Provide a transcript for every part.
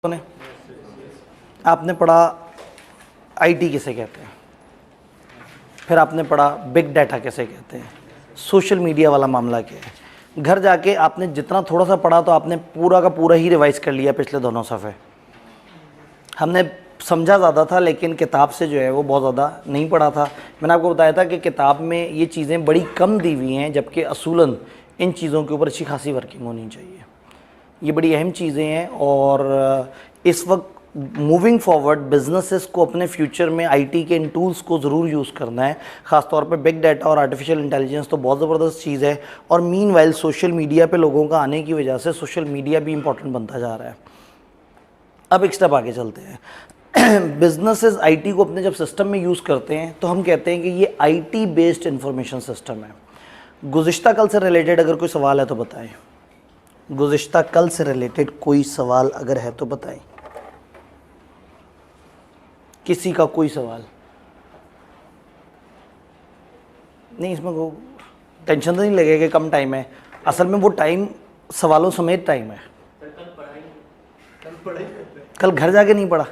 ने आपने पढ़ा आईटी किसे कहते हैं, फिर आपने पढ़ा बिग डाटा किसे कहते हैं, सोशल मीडिया वाला मामला क्या है। घर जाके आपने जितना थोड़ा सा पढ़ा तो आपने पूरा का पूरा ही रिवाइज कर लिया पिछले दोनों सफ़े। हमने समझा ज़्यादा था लेकिन किताब से जो है वो बहुत ज़्यादा नहीं पढ़ा था। मैंने आपको बताया था कि किताब में ये चीज़ें बड़ी कम दी हुई हैं, जबकि असूलन इन चीज़ों के ऊपर अच्छी खासी वर्किंग होनी चाहिए। ये बड़ी अहम चीज़ें हैं और इस वक्त मूविंग फॉरवर्ड बिजनेसेस को अपने फ्यूचर में आईटी के इन टूल्स को ज़रूर यूज़ करना है। ख़ास तौर पे बिग डाटा और आर्टिफिशियल इंटेलिजेंस तो बहुत ज़बरदस्त चीज़ है। और मीनवाइल सोशल मीडिया पे लोगों का आने की वजह से सोशल मीडिया भी इम्पॉर्टेंट बनता जा रहा है। अब एक स्टेप आगे चलते हैं। बिजनेसेस आईटी को अपने जब सिस्टम में यूज़ करते हैं तो हम कहते हैं कि ये आईटी बेस्ड इंफॉर्मेशन सिस्टम है। गुज़िश्ता कल से रिलेटेड अगर कोई सवाल है तो बताएं। गुज़िश्ता कल से रिलेटेड कोई सवाल अगर है तो बताएं। किसी का कोई सवाल नहीं? इसमें को टेंशन तो नहीं लगेगा कि कम टाइम है। असल में वो टाइम सवालों समेत टाइम है। कल घर जाके नहीं पढ़ा,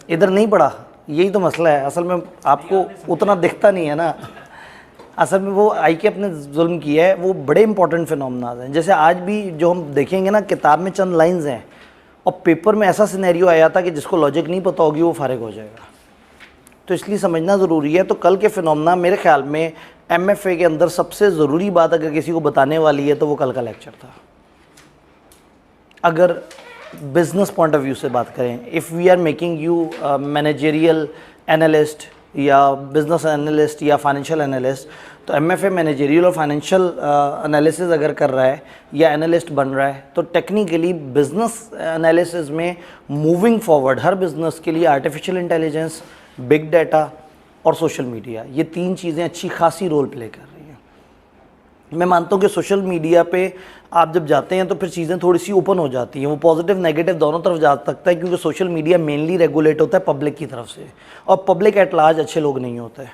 इधर नहीं पढ़ा, यही तो मसला है। असल में आपको उतना दिखता नहीं है ना। असल में वो आई के अपने जुल्म किया है, वो बड़े इंपॉर्टेंट फिनोमेना हैं। जैसे आज भी जो हम देखेंगे ना, किताब में चंद लाइंस हैं और पेपर में ऐसा सिनेरियो आया था कि जिसको लॉजिक नहीं पता होगी वो फारिग हो जाएगा। तो इसलिए समझना ज़रूरी है। तो कल के फिनोमेना मेरे ख्याल में एमएफए के अंदर सबसे ज़रूरी बात अगर किसी को बताने वाली है तो वो कल का लेक्चर था। अगर बिजनेस पॉइंट ऑफ व्यू से बात करें, if we are making you managerial analyst या बिजनेस एनालिस्ट या फाइनेंशियल एनालिस्ट, तो एमएफए मैनेजरियल और फाइनेंशियल एनालिसिस अगर कर रहा है या एनालिस्ट बन रहा है तो टेक्निकली बिजनेस एनालिसिस में मूविंग फॉरवर्ड हर बिजनेस के लिए आर्टिफिशियल इंटेलिजेंस, बिग डाटा और सोशल मीडिया, ये तीन चीज़ें अच्छी खासी रोल प्ले कर रही हैं। मैं मानता हूँ कि सोशल मीडिया पे आप जब जाते हैं तो फिर चीज़ें थोड़ी सी ओपन हो जाती हैं। वो पॉजिटिव नेगेटिव दोनों तरफ जा सकता है, क्योंकि सोशल मीडिया मेनली रेगुलेट होता है पब्लिक की तरफ से, और पब्लिक एट लार्ज अच्छे लोग नहीं होते हैं।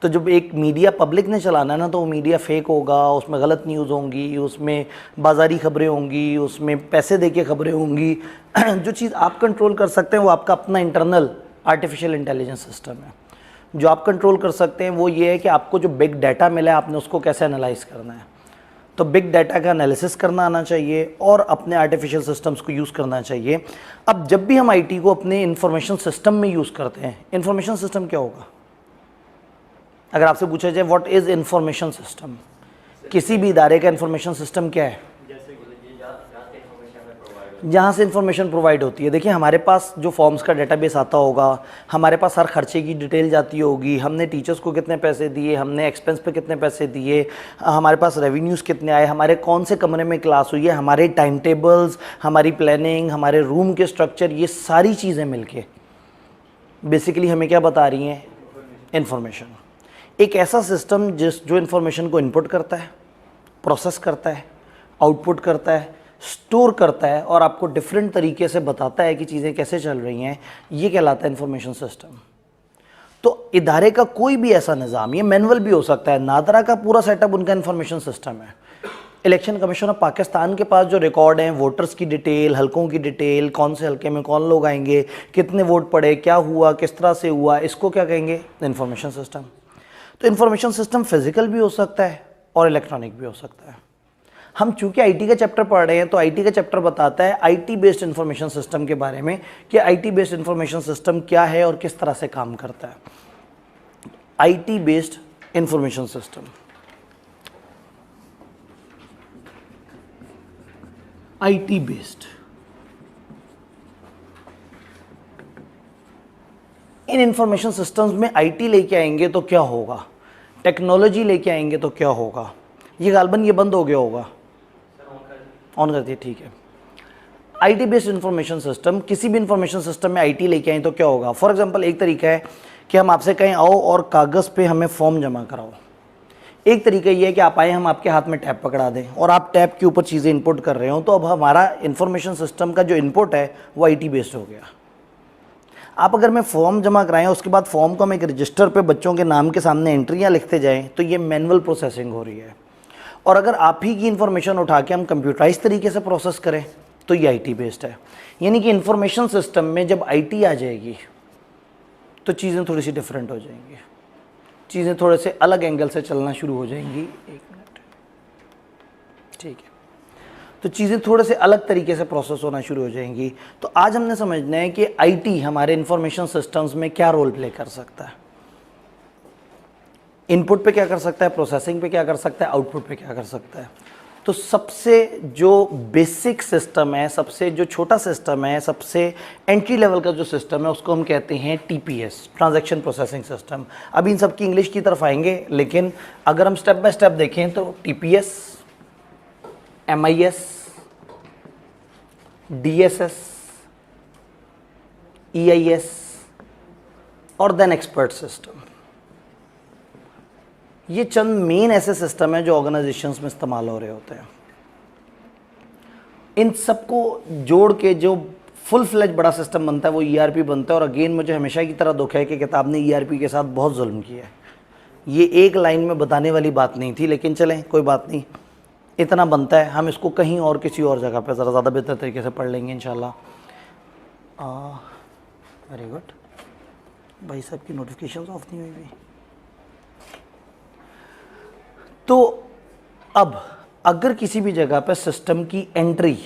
तो जब एक मीडिया पब्लिक ने चलाना है ना, तो वो मीडिया फेक होगा, उसमें गलत न्यूज़ होंगी, उसमें बाजारी खबरें होंगी, उसमें पैसे दे के खबरें होंगी। जो चीज़ आप कंट्रोल कर सकते हैं वो आपका अपना इंटरनल आर्टिफिशियल इंटेलिजेंस सिस्टम है। जो आप कंट्रोल कर सकते हैं वो ये है कि आपको जो बिग डाटा मिला है आपने उसको कैसे एनालाइज करना है। तो बिग डाटा का एनालिसिस करना आना चाहिए और अपने आर्टिफिशियल सिस्टम्स को यूज़ करना चाहिए। अब जब भी हम आईटी को अपने इंफॉर्मेशन सिस्टम में यूज़ करते हैं, इंफॉर्मेशन सिस्टम क्या होगा? अगर आपसे पूछा जाए व्हाट इज़ इंफॉर्मेशन सिस्टम, किसी भी इदारे का इंफॉर्मेशन सिस्टम क्या है? जहाँ से इंफॉर्मेशन प्रोवाइड होती है। देखिए, हमारे पास जो फॉर्म्स का डेटाबेस आता होगा, हमारे पास हर खर्चे की डिटेल जाती होगी, हमने टीचर्स को कितने पैसे दिए, हमने एक्सपेंस पे कितने पैसे दिए, हमारे पास रेवेन्यूज़ कितने आए, हमारे कौन से कमरे में क्लास हुई है, हमारे टाइम टेबल्स, हमारी प्लानिंग, हमारे रूम के स्ट्रक्चर, ये सारी चीज़ें मिलके बेसिकली हमें क्या बता रही हैं? इन्फॉर्मेशन। एक ऐसा सिस्टम जो इन्फॉर्मेशन को इनपुट करता है, प्रोसेस करता है, आउटपुट करता है, स्टोर करता है और आपको डिफरेंट तरीके से बताता है कि चीज़ें कैसे चल रही हैं, ये कहलाता है इन्फॉर्मेशन सिस्टम। तो इदारे का कोई भी ऐसा निज़ाम, ये मैनुअल भी हो सकता है, नादरा का पूरा सेटअप उनका इन्फॉर्मेशन सिस्टम है। इलेक्शन कमीशन ऑफ पाकिस्तान के पास जो रिकॉर्ड हैं, वोटर्स की डिटेल, हलकों की डिटेल, कौन से हलके में कौन लोग आएंगे, कितने वोट पड़े, क्या हुआ, किस तरह से हुआ, इसको क्या कहेंगे? Information system. तो इन्फॉर्मेशन सिस्टम फिजिकल भी हो सकता है और इलेक्ट्रॉनिक भी हो सकता है। हम चूंकि आईटी का चैप्टर पढ़ रहे हैं तो आईटी का चैप्टर बताता है आईटी बेस्ड इंफॉर्मेशन सिस्टम के बारे में कि आईटी बेस्ड इंफॉर्मेशन सिस्टम क्या है और किस तरह से काम करता है। IT based information system, IT based, in information systems में आईटी लेके आएंगे तो क्या होगा, टेक्नोलॉजी लेके आएंगे तो क्या होगा। ये गालबन ये बंद हो गया होगा, ऑन कर दिए, ठीक है। आईटी बेस्ड इंफॉर्मेशन सिस्टम, किसी भी इंफॉर्मेशन सिस्टम में आईटी लेके आए तो क्या होगा। फॉर एग्जांपल एक तरीका है कि हम आपसे कहें आओ और कागज़ पे हमें फॉर्म जमा कराओ। एक तरीका ये है कि आप आए, हम आपके हाथ में टैब पकड़ा दें और आप टैब के ऊपर चीज़ें इनपुट कर रहे हो, तो अब हमारा इंफॉर्मेशन सिस्टम का जो इनपुट है वो आईटी बेस्ड हो गया। आप अगर मैं फॉर्म जमा कराएं उसके बाद फॉर्म को हम एक रजिस्टर पे बच्चों के नाम के सामने एंट्रियाँ लिखते जाएँ तो ये मैनुअल प्रोसेसिंग हो रही है। और अगर आप ही की इंफॉर्मेशन उठा के हम कंप्यूटराइज तरीके से प्रोसेस करें तो ये आईटी बेस्ड है। यानी कि इंफॉर्मेशन सिस्टम में जब आईटी आ जाएगी तो चीज़ें थोड़ी सी डिफरेंट हो जाएंगी, चीज़ें थोड़े से अलग एंगल से चलना शुरू हो जाएंगी। एक मिनट, ठीक है, तो चीज़ें थोड़े से अलग तरीके से प्रोसेस होना शुरू हो जाएंगी। तो आज हमने समझना है कि आईटी हमारे इंफॉर्मेशन सिस्टम्स में क्या रोल प्ले कर सकता है, इनपुट पे क्या कर सकता है, प्रोसेसिंग पे क्या कर सकता है, आउटपुट पे क्या कर सकता है। तो सबसे जो बेसिक सिस्टम है, सबसे जो छोटा सिस्टम है, सबसे एंट्री लेवल का जो सिस्टम है उसको हम कहते हैं टीपीएस, ट्रांजैक्शन प्रोसेसिंग सिस्टम। अब इन सब की इंग्लिश की तरफ आएंगे, लेकिन अगर हम स्टेप बाय स्टेप देखें तो टीपीएस, एमआईएस, डीएसएस, ईआईएस और देन एक्सपर्ट सिस्टम, ये चंद मेन ऐसे सिस्टम हैं जो ऑर्गेनाइजेशंस में इस्तेमाल हो रहे होते हैं। इन सबको जोड़ के जो फुल फ्लेज बड़ा सिस्टम बनता है वो ईआरपी बनता है। और अगेन मुझे हमेशा की तरह दुख है कि किताब ने ईआरपी के साथ बहुत जुल्म किया है। ये एक लाइन में बताने वाली बात नहीं थी, लेकिन चलें कोई बात नहीं, इतना बनता है, हम इसको कहीं और किसी और जगह पर ज़रा ज़्यादा बेहतर तरीके से पढ़ लेंगे इंशाल्लाह। Very good. भाई साहब की नोटिफिकेशन ऑफ नहीं हुई भी। तो अब अगर किसी भी जगह पर सिस्टम की एंट्री,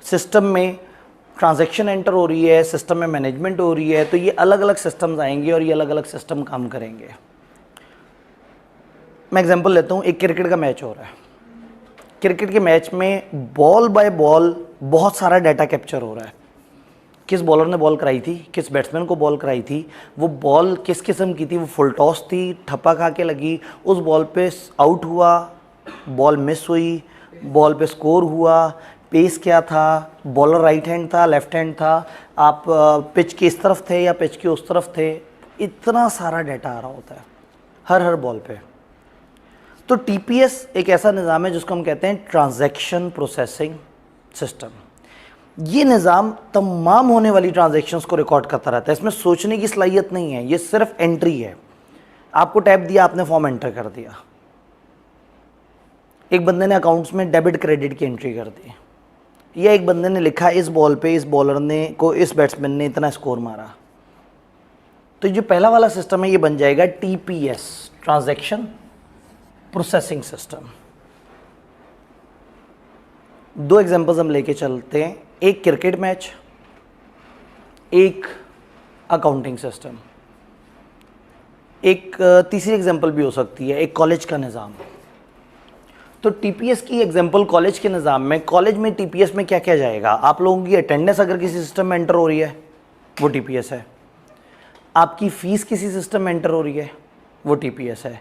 सिस्टम में ट्रांजैक्शन एंटर हो रही है, सिस्टम में मैनेजमेंट हो रही है, तो ये अलग अलग सिस्टम्स आएंगे और ये अलग अलग सिस्टम काम करेंगे। मैं एग्जांपल लेता हूँ, एक क्रिकेट का मैच हो रहा है। क्रिकेट के मैच में बॉल बाय बॉल बहुत सारा डाटा कैप्चर हो रहा है। किस बॉलर ने बॉल कराई थी, किस बैट्समैन को बॉल कराई थी, वो बॉल किस किस्म की थी, वो फुल टॉस थी, ठप्पा खा के लगी, उस बॉल पे आउट हुआ, बॉल मिस हुई, बॉल पे स्कोर हुआ, पेस क्या था, बॉलर राइट हैंड था, लेफ्ट हैंड था, आप पिच के इस तरफ थे या पिच के उस तरफ थे। इतना सारा डाटा आ रहा होता है हर बॉल पे। तो टीपीएस एक ऐसा निज़ाम है जिसको हम कहते हैं ट्रांजैक्शन प्रोसेसिंग सिस्टम। ये निज़ाम तमाम होने वाली ट्रांजैक्शंस को रिकॉर्ड करता रहता है। इसमें सोचने की सलाहियत नहीं है, ये सिर्फ एंट्री है। आपको टैब दिया, आपने फॉर्म एंटर कर दिया। एक बंदे ने अकाउंट्स में डेबिट क्रेडिट की एंट्री कर दी, या एक बंदे ने लिखा इस बॉल पे इस बॉलर ने को इस बैट्समैन ने इतना स्कोर मारा। तो जो पहला वाला सिस्टम है ये बन जाएगा टीपीएस, ट्रांजैक्शन प्रोसेसिंग सिस्टम। दो एग्जांपल्स हम लेके चलते हैं, एक क्रिकेट मैच, एक अकाउंटिंग सिस्टम। एक तीसरी एग्जांपल भी हो सकती है, एक कॉलेज का निज़ाम। तो टीपीएस की एग्जांपल कॉलेज के निज़ाम में, कॉलेज में टीपीएस में क्या क्या जाएगा? आप लोगों की अटेंडेंस अगर किसी सिस्टम में एंटर हो रही है वो टीपीएस है। आपकी फ़ीस किसी सिस्टम में एंटर हो रही है वो टीपीएस है।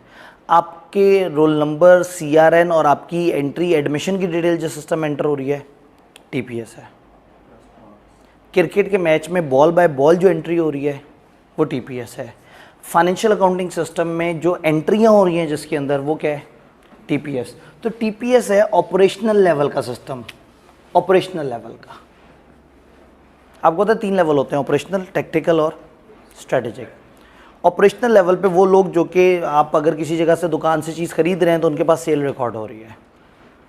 आपके रोल नंबर, सीआरएन और आपकी एंट्री एडमिशन की डिटेल जो सिस्टम में एंटर हो रही है टीपीएस है। क्रिकेट के मैच में बॉल बाय बॉल जो एंट्री हो रही है वो टीपीएस है। फाइनेंशियल अकाउंटिंग सिस्टम में जो एंट्रियां हो रही हैं जिसके अंदर, वो क्या है? टीपीएस। तो टीपीएस है ऑपरेशनल लेवल का सिस्टम। ऑपरेशनल लेवल का आपको पता है 3 लेवल होते हैं, ऑपरेशनल, टेक्टिकल और स्ट्रेटेजिक। ऑपरेशनल लेवल पे वो लोग जो कि आप अगर किसी जगह से दुकान से चीज़ खरीद रहे हैं तो उनके पास सेल रिकॉर्ड हो रही है,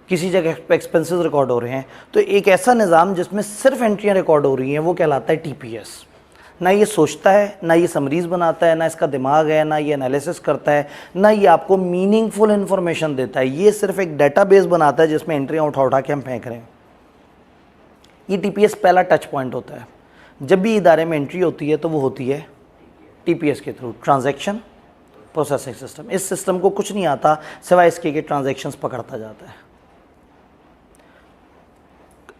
किसी जगह पे एक्सपेंसेस रिकॉर्ड हो रहे हैं, तो एक ऐसा निज़ाम जिसमें सिर्फ एंट्रियाँ रिकॉर्ड हो रही हैं वो कहलाता है टीपीएस। ना ये सोचता है, ना ये समरीज बनाता है, ना इसका दिमाग है, ना ये एनालिसिस करता है, ना ये आपको मीनिंगफुल इन्फॉर्मेशन देता है। ये सिर्फ एक डेटाबेस बनाता है जिसमें एंट्रियाँ उठा उठा के हम फेंक रहे हैं। ये टीपीएस पहला टच पॉइंट होता है। जब भी इदारे में एंट्री होती है तो वो होती है टीपीएस के थ्रू, ट्रांजैक्शन प्रोसेसिंग सिस्टम। इस सिस्टम को कुछ नहीं आता सिवाय इसके कि ट्रांजैक्शंस पकड़ता जाता है।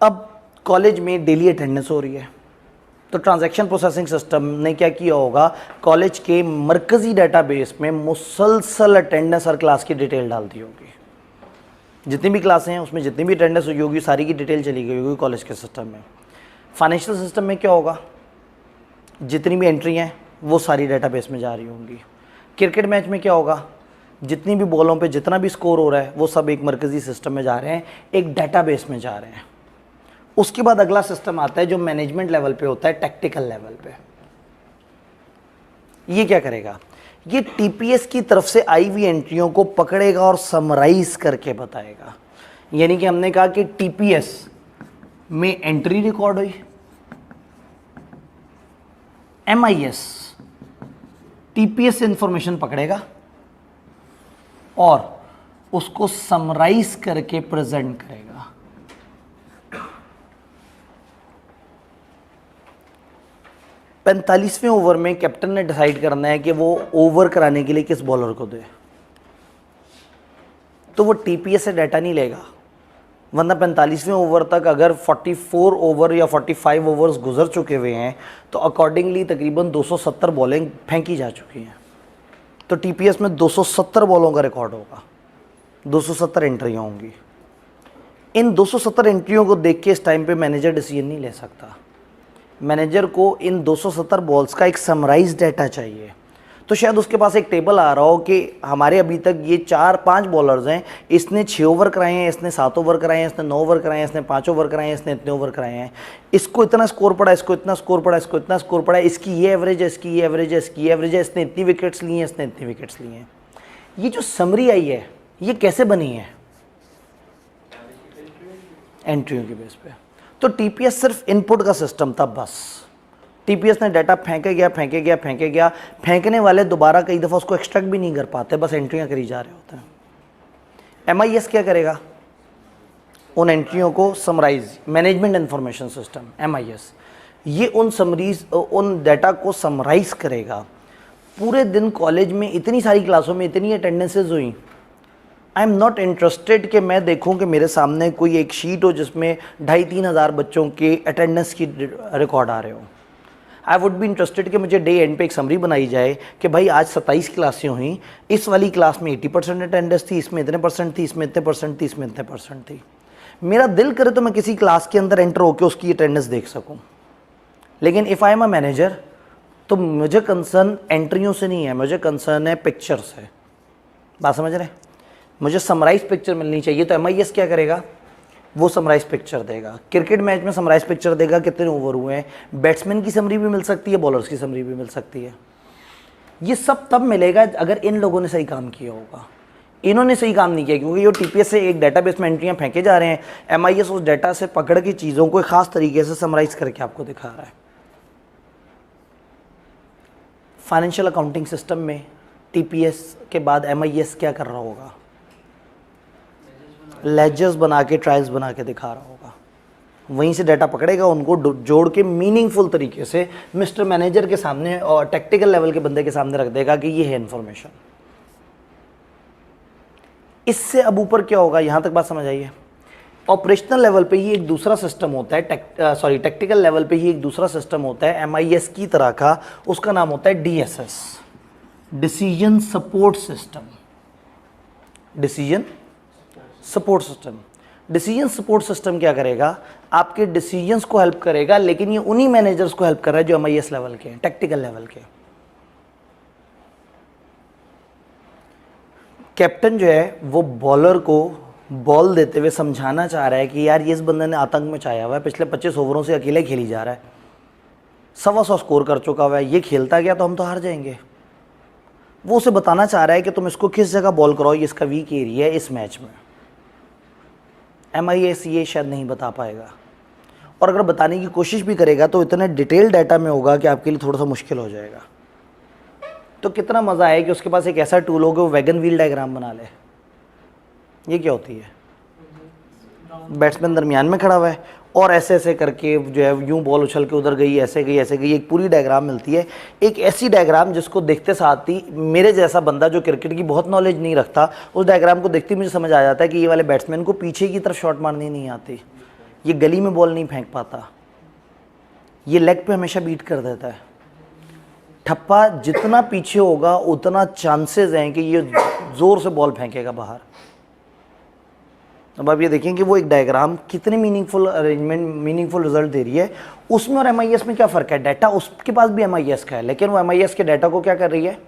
अब कॉलेज में डेली अटेंडेंस हो रही है, तो ट्रांजैक्शन प्रोसेसिंग सिस्टम ने क्या किया होगा, कॉलेज के मरकज़ी डेटाबेस में मुसलसल अटेंडेंस हर क्लास की डिटेल डाल दी होगी। जितनी भी क्लासें हैं उसमें जितनी भी अटेंडेंस हुई होगी सारी की डिटेल चली गई होगी कॉलेज के सिस्टम में। फाइनेंशियल सिस्टम में क्या होगा, जितनी भी एंट्री हैं वो सारी डेटाबेस में जा रही होंगी। क्रिकेट मैच में क्या होगा, जितनी भी बॉलों पे जितना भी स्कोर हो रहा है वो सब एक मरकज़ी सिस्टम में जा रहे हैं, एक डेटाबेस में जा रहे हैं। उसके बाद अगला सिस्टम आता है जो मैनेजमेंट लेवल पे होता है, टेक्टिकल लेवल पे। ये क्या करेगा, ये टीपीएस की तरफ से आई हुई एंट्रियों को पकड़ेगा और समराइज करके बताएगा। यानी कि हमने कहा कि टीपीएस में एंट्री रिकॉर्ड हुई, MIS TPS से इंफॉर्मेशन पकड़ेगा और उसको समराइज करके प्रेजेंट करेगा। पैंतालीसवें ओवर में कैप्टन ने डिसाइड करना है कि वो ओवर कराने के लिए किस बॉलर को दे, तो वो TPS से डाटा नहीं लेगा, वरना 45वें ओवर तक अगर 44 ओवर या 45 ओवर्स गुजर चुके हुए हैं तो अकॉर्डिंगली तकरीबन 270 बॉलिंग फेंकी जा चुकी हैं, तो TPS में 270 बॉलों का रिकॉर्ड होगा, 270 एंट्रियाँ होंगी। इन 270 एंट्रियों को देख के इस टाइम पे मैनेजर डिसीजन नहीं ले सकता। मैनेजर को इन 270 बॉल्स का एक समराइज डाटा चाहिए। तो शायद उसके पास एक टेबल आ रहा हो कि हमारे अभी तक ये 4-5 बॉलर्स हैं, इसने 6 ओवर कराए हैं, इसने 7 ओवर कराए हैं, इसने 9 ओवर कराए हैं, इसने 5 ओवर कराए हैं, इसने इतने ओवर कराए हैं, इसको इतना स्कोर पड़ा, इसको इतना स्कोर पड़ा, इसको इतना स्कोर पड़ा, इसकी ये एवरेज है, इसकी ये एवरेज है, इसकी ये एवरेज है, इसने इतनी विकेट्स ली हैं, इसने इतनी विकेट्स ली हैं। ये जो समरी आई है ये कैसे बनी है? एंट्रियों के बेस पे। तो TPS सिर्फ इनपुट का सिस्टम था बस। TPS ने डाटा फेंके गया, फेंकने वाले दोबारा कई दफ़ा उसको एक्सट्रैक्ट भी नहीं कर पाते, बस एंट्रियाँ करी जा रहे होते हैं। MIS क्या करेगा? उन एंट्रियों को summarize, management information system MIS, ये उन डाटा को समराइज करेगा। पूरे दिन कॉलेज में इतनी सारी क्लासों में इतनी अटेंडेंसेज हुई, आई एम नॉट इंटरेस्टेड कि मैं देखूं कि मेरे सामने कोई एक शीट हो जिसमें 2,500-3 हज़ार बच्चों के अटेंडेंस की रिकॉर्ड आ रहे हो। आई वुड बी इंटरेस्टेड कि मुझे डे एंड पे एक समरी बनाई जाए कि भाई आज 27 क्लासें हुई, इस वाली क्लास में 80% अटेंडेंस थी, इसमें इतने परसेंट थी, इसमें इतने परसेंट थी, इसमें इतने परसेंट थी। मेरा दिल करे तो मैं किसी क्लास के अंदर एंटर होकर उसकी अटेंडेंस देख सकूँ, लेकिन if I am a manager तो मुझे कंसर्न एंट्रियों से नहीं है, मुझे कंसर्न है पिक्चर से। बात समझ रहे हैं? मुझे समराइज पिक्चर मिलनी चाहिए। तो MIS क्या करेगा? वो समराइज पिक्चर देगा। क्रिकेट मैच में समराइज पिक्चर देगा, कितने ओवर हुए हैं, बैट्समैन की समरी भी मिल सकती है, बॉलर्स की समरी भी मिल सकती है। ये सब तब मिलेगा अगर इन लोगों ने सही काम किया होगा। इन्होंने सही काम नहीं किया, क्योंकि ये TPS से एक डाटाबेस में एंट्रियाँ फेंके जा रहे हैं, MIS उस डाटा से पकड़ के चीज़ों को एक ख़ास तरीके से समराइज करके आपको दिखा रहा है। फाइनेंशियल अकाउंटिंग सिस्टम में TPS के बाद MIS क्या कर रहा होगा? लेजर्स बना के, ट्रायल्स बना के दिखा रहा होगा। वहीं से डाटा पकड़ेगा, उनको जोड़ के मीनिंगफुल तरीके से मिस्टर मैनेजर के सामने और टेक्निकल लेवल के बंदे के सामने रख देगा कि ये है इन्फॉर्मेशन। इससे अब ऊपर क्या होगा, यहाँ तक बात समझ आइए। ऑपरेशनल लेवल पे ही एक दूसरा सिस्टम होता है, टेक्निकल लेवल पे ही एक दूसरा सिस्टम होता है MIS की तरह का, उसका नाम होता है DSS, decision support system. Decision support system. Decision support system क्या करेगा? आपके डिसीजंस को हेल्प करेगा, लेकिन ये उन्हीं मैनेजर्स को हेल्प कर रहा है जो MIS लेवल के हैं, टेक्निकल लेवल के। कैप्टन जो है वो बॉलर को बॉल देते हुए समझाना चाह रहा है कि यार ये इस बंदे ने आतंक मचाया हुआ है, पिछले 25 ओवरों से अकेले खेली जा रहा है, 125 स्कोर कर चुका हुआ है, ये खेलता गया तो हम तो हार जाएंगे। वो उसे बताना चाह रहा है कि तुम इसको किस जगह बॉल कराओ, ये इसका वीक एरिया है इस मैच में। MIS ये शायद नहीं बता पाएगा, और अगर बताने की कोशिश भी करेगा तो इतने डिटेल डाटा में होगा कि आपके लिए थोड़ा सा मुश्किल हो जाएगा। तो कितना मज़ा आए कि उसके पास एक ऐसा टूल हो कि वो वैगन व्हील डायग्राम बना ले। ये क्या होती है? बैट्समैन दरमियान में खड़ा हुआ है और ऐसे ऐसे करके जो है यूं बॉल उछल के उधर गई, ऐसे गई, ऐसे गई, एक पूरी डायग्राम मिलती है। एक ऐसी डायग्राम जिसको देखते साथ ही मेरे जैसा बंदा जो क्रिकेट की बहुत नॉलेज नहीं रखता, उस डायग्राम को देखते ही मुझे समझ आ जाता है कि ये वाले बैट्समैन को पीछे की तरफ शॉट मारनी नहीं आती, ये गली में बॉल नहीं फेंक पाता, ये लेग पे हमेशा बीट कर देता है। ठप्पा जितना पीछे होगा उतना चांसेस हैं कि ये ज़ोर से बॉल फेंकेगा बाहर। अब आप ये देखें कि वो एक डायग्राम कितने मीनिंगफुल अरेंजमेंट, मीनिंगफुल रिजल्ट दे रही है। उसमें और MIS में क्या फ़र्क है? डाटा उसके पास भी MIS का है, लेकिन वो MIS के डाटा को क्या कर रही है?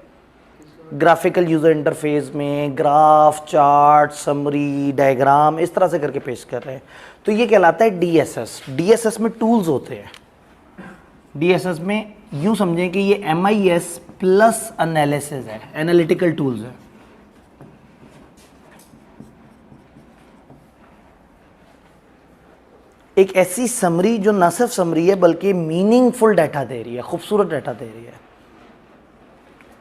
ग्राफिकल यूज़र इंटरफेस में ग्राफ, चार्ट, समरी, डायग्राम इस तरह से करके पेश कर रहे हैं। तो ये कहलाता है DSS। DSS में टूल्स होते हैं। DSS में यूँ समझें कि ये MIS प्लस एनालिसिस है, एनालिटिकल टूल्स है। एक ऐसी समरी जो ना सिर्फ समरी है बल्कि मीनिंगफुल डाटा दे रही है, खूबसूरत डाटा दे रही है।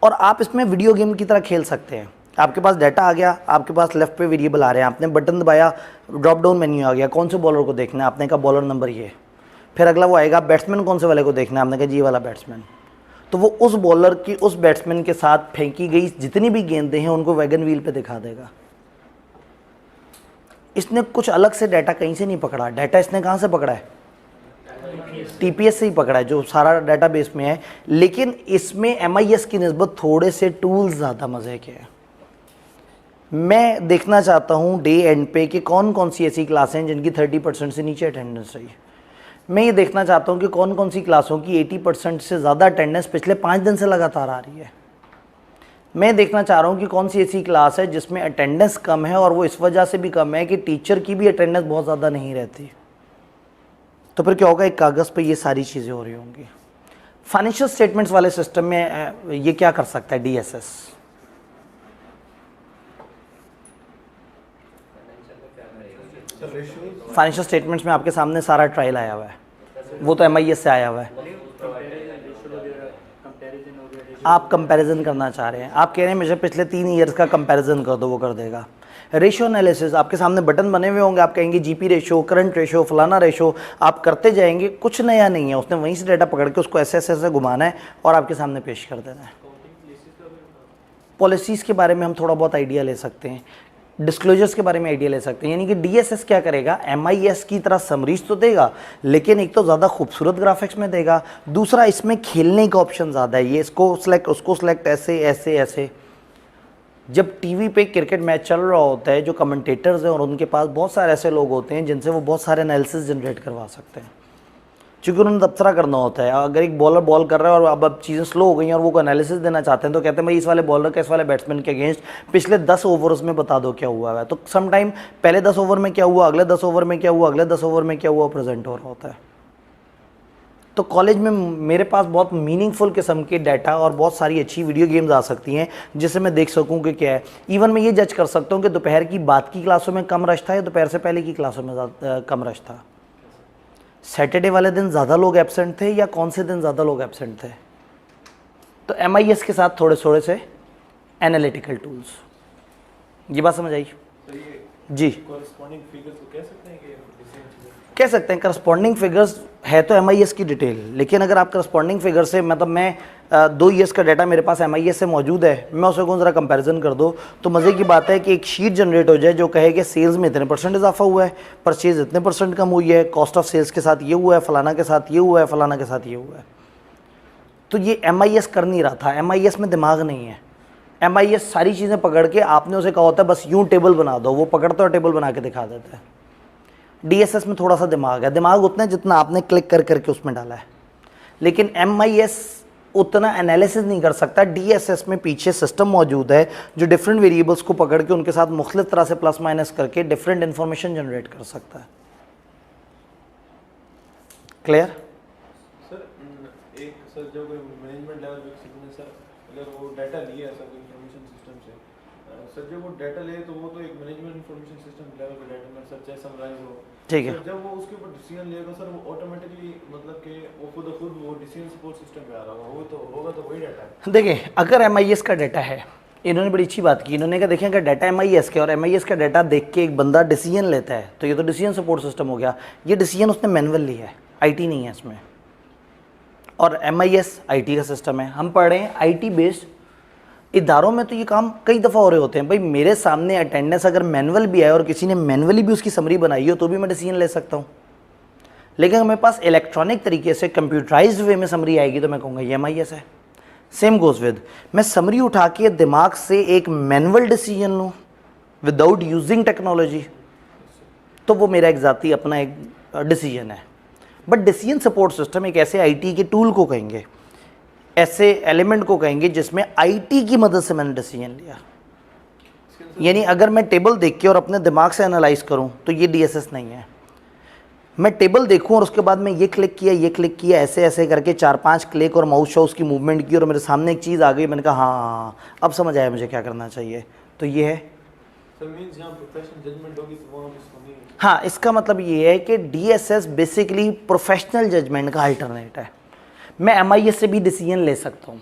और आप इसमें वीडियो गेम की तरह खेल सकते हैं। आपके पास डाटा आ गया, आपके पास लेफ्ट पे वेरिएबल आ रहे हैं, आपने बटन दबाया, ड्रॉप डाउन मेन्यू आ गया, कौन से बॉलर को देखना है, आपने कहा बॉलर नंबर ये, फिर अगला वो आएगा बैट्समैन कौन से वाले को देखना है, आपने कहा जी वाला बैट्समैन। तो वो उस बॉलर की उस बैट्समैन के साथ फेंकी गई जितनी भी गेंदें हैं उनको वैगन व्हील पे दिखा देगा। इसने कुछ अलग से डाटा कहीं से नहीं पकड़ा, डाटा इसने कहाँ से पकड़ा है, टीपीएस से ही पकड़ा है, जो सारा डाटाबेस में है। लेकिन इसमें एमआईएस की निस्बत थोड़े से टूल्स ज़्यादा मज़े के हैं। मैं देखना चाहता हूँ डे एंड पे कि कौन कौन सी ऐसी क्लासें हैं जिनकी 30% से नीचे अटेंडेंस रही है। मैं ये देखना चाहता हूँ कि कौन कौन सी क्लासों की 80% से ज़्यादा अटेंडेंस पिछले 5 दिन से लगातार आ रही है। मैं देखना चाह रहा हूँ कि कौन सी ऐसी क्लास है जिसमें अटेंडेंस कम है और वो इस वजह से भी कम है कि टीचर की भी अटेंडेंस बहुत ज़्यादा नहीं रहती। तो फिर क्या होगा, एक कागज़ पे ये सारी चीज़ें हो रही होंगी। फाइनेंशियल स्टेटमेंट्स वाले सिस्टम में ये क्या कर सकता है, डीएसएस। फाइनेंशियल स्टेटमेंट्स में आपके सामने सारा ट्रायल आया हुआ है, वो तो एमआईएस से आया हुआ है। आप कंपैरिजन करना चाह रहे हैं, आप कह रहे हैं मुझे पिछले 3 ईयर्स का कंपैरिजन कर दो, वो कर देगा। रेशियो एनालिसिस, आपके सामने बटन बने हुए होंगे, आप कहेंगे जीपी रेशो, करंट रेशो, फलाना रेशो, आप करते जाएंगे, कुछ नया नहीं है। उसने वहीं से डाटा पकड़ के उसको ऐसे ऐसे घुमाना है और आपके सामने पेश कर देना है। पॉलिसीज़ के बारे में हम थोड़ा बहुत आइडिया ले सकते हैं, डिस्क्लोजर्स के बारे में आइडिया ले सकते हैं। यानी कि डीएसएस क्या करेगा, एमआईएस की तरह समरीज तो देगा, लेकिन एक तो ज़्यादा खूबसूरत ग्राफिक्स में देगा, दूसरा इसमें खेलने का ऑप्शन ज़्यादा है। ये इसको सेलेक्ट, उसको सेलेक्ट, ऐसे ऐसे ऐसे। जब टीवी पे क्रिकेट मैच चल रहा होता है, जो कमेंटेटर्स हैं और उनके पास बहुत सारे ऐसे लोग होते हैं जिनसे वो बहुत सारे एनालिसिस जनरेट करवा सकते हैं, क्योंकि उन्होंने तबसरा करना होता है। अगर एक बॉलर बॉल कर रहा है और अब चीज़ें स्लो हो गई हैं और वो एनालिसिस देना चाहते हैं, तो कहते हैं भाई इस वाले बॉलर का इस वाले बैट्समैन के अगेंस्ट पिछले 10 ओवर्स में बता दो क्या हुआ है। तो सम टाइम पहले 10 ओवर में क्या हुआ, अगले 10 ओवर में क्या हुआ, अगले 10 ओवर में क्या हुआ, प्रेजेंट हो रहा होता है। तो कॉलेज में मेरे पास बहुत मीनिंगफुल किस्म के डाटा और बहुत सारी अच्छी वीडियो गेम्स आ सकती हैं जिससे मैं देख सकूं कि क्या है। इवन मैं ये जज कर सकता हूं कि दोपहर की बाद की क्लासों में कम रश था या दोपहर से पहले की क्लासों में कम रश था। सैटरडे वाले दिन ज़्यादा लोग एब्सेंट थे या कौन से दिन ज़्यादा लोग एब्सेंट थे। तो एमआईएस के साथ थोड़े थोड़े से एनालिटिकल टूल्स, ये बात समझ आई जी। कॉरेस्पॉन्डिंग फिगर्स को कह सकते हैं कि कह सकते हैं करस्पॉन्डिंग फिगर्स है तो एमआईएस की डिटेल। लेकिन अगर आप करस्पॉन्डिंग फिगर से, मतलब मैं 2 ईयर्स का डाटा मेरे पास एमआईएस से मौजूद है, मैं उसे कौन ज़रा कंपैरिजन कर दो, तो मज़े की बात है कि एक शीट जनरेट हो जाए जो कहे कि सेल्स में इतने % इजाफा हुआ है, परचेज इतने % कम हुई है, कॉस्ट ऑफ सेल्स के साथ ये हुआ है, फलाना के साथ ये हुआ है, फलाना के साथ ये हुआ है। तो ये एमआईएस कर नहीं रहा था, एमआईएस में दिमाग नहीं है। एमआईएस सारी चीज़ें पकड़ के, आपने उसे कहा होता है बस यूँ टेबल बना दो, वो पकड़ता है और टेबल बना के दिखा देता है। डीएसएस में थोड़ा सा दिमाग है, दिमाग उतना है जितना आपने क्लिक कर करके उसमें डाला है, लेकिन एमआईएस उतना एनालिसिस नहीं कर सकता। डीएसएस में पीछे सिस्टम मौजूद है जो डिफरेंट वेरिएबल्स को पकड़ के उनके साथ मुख्तलिफ तरह से प्लस माइनस करके डिफरेंट इन्फॉर्मेशन जनरेट कर सकता है। Clear sir? एक सर जो मैनेजमेंट लेवल पे सर अगर वो डाटा लिया सर इंफॉर्मेशन सिस्टम से, सर जब वो डाटा ले तो वो तो एक मैनेजमेंट इंफॉर्मेशन सिस्टम लेवल पे डाटा में सर चाहे समराइज हो, ठीक है। जब वो उसके ऊपर डिसीजन लेगा सर वो ऑटोमेटिकली मतलब कि वो खुद वो डिसीजन सपोर्ट सिस्टम पे आ रहा होगा, वो तो होगा तो वही डाटा है। देखिए, अगर एमआईएस का डाटा है, इन्होंने बड़ी अच्छी बात की, इन्होंने कहा देखें अगर डाटा एमआईएस के और एमआईएस का डाटा देख के एक बंदा डिसीजन लेता है तो ये तो डिसीजन सपोर्ट सिस्टम हो गया। ये डिसीजन उसने मैनुअल लिया है, आईटी नहीं है इसमें। और एमआईएस आईटी का सिस्टम है, हम पढ़ रहे हैं आईटी बेस्ड इदारों में, तो ये काम कई दफ़ा हो रहे होते हैं। भाई मेरे सामने अटेंडेंस अगर मैनुअल भी आए और किसी ने मैनुअली भी उसकी समरी बनाई हो तो भी मैं डिसीजन ले सकता हूँ। लेकिन अगर मेरे पास इलेक्ट्रॉनिक तरीके से कंप्यूटराइज्ड वे में समरी आएगी तो मैं कहूँगा ये एमआईएस है। सेम गोज़ विद, मैं समरी उठा के दिमाग से एक मैनुअल डिसीजन लूँ विदाउट यूजिंग टेक्नोलॉजी तो वो मेरा एक ज़ाती अपना एक डिसीजन है। बट डिसीजन सपोर्ट सिस्टम एक ऐसे आईटी के टूल को कहेंगे, ऐसे एलिमेंट को कहेंगे जिसमें आईटी की मदद से मैंने डिसीजन लिया। यानी अगर मैं टेबल देख के और अपने दिमाग से एनालाइज करूं तो ये डीएसएस नहीं है। मैं टेबल देखूं और उसके बाद मैं ये क्लिक किया, ये क्लिक किया, ऐसे ऐसे करके 4-5 क्लिक और माउस शाउस की मूवमेंट की और मेरे सामने एक चीज़ आ गई, मैंने कहा हाँ अब समझ आया मुझे क्या करना चाहिए, तो ये है सर मींस यहाँ प्रोफेशनल जजमेंट होगी तो वहाँ इसको नहीं। हाँ, इसका मतलब ये है कि DSS बेसिकली प्रोफेशनल जजमेंट का अल्टरनेट है। मैं MIS से भी डिसीजन ले सकता हूँ,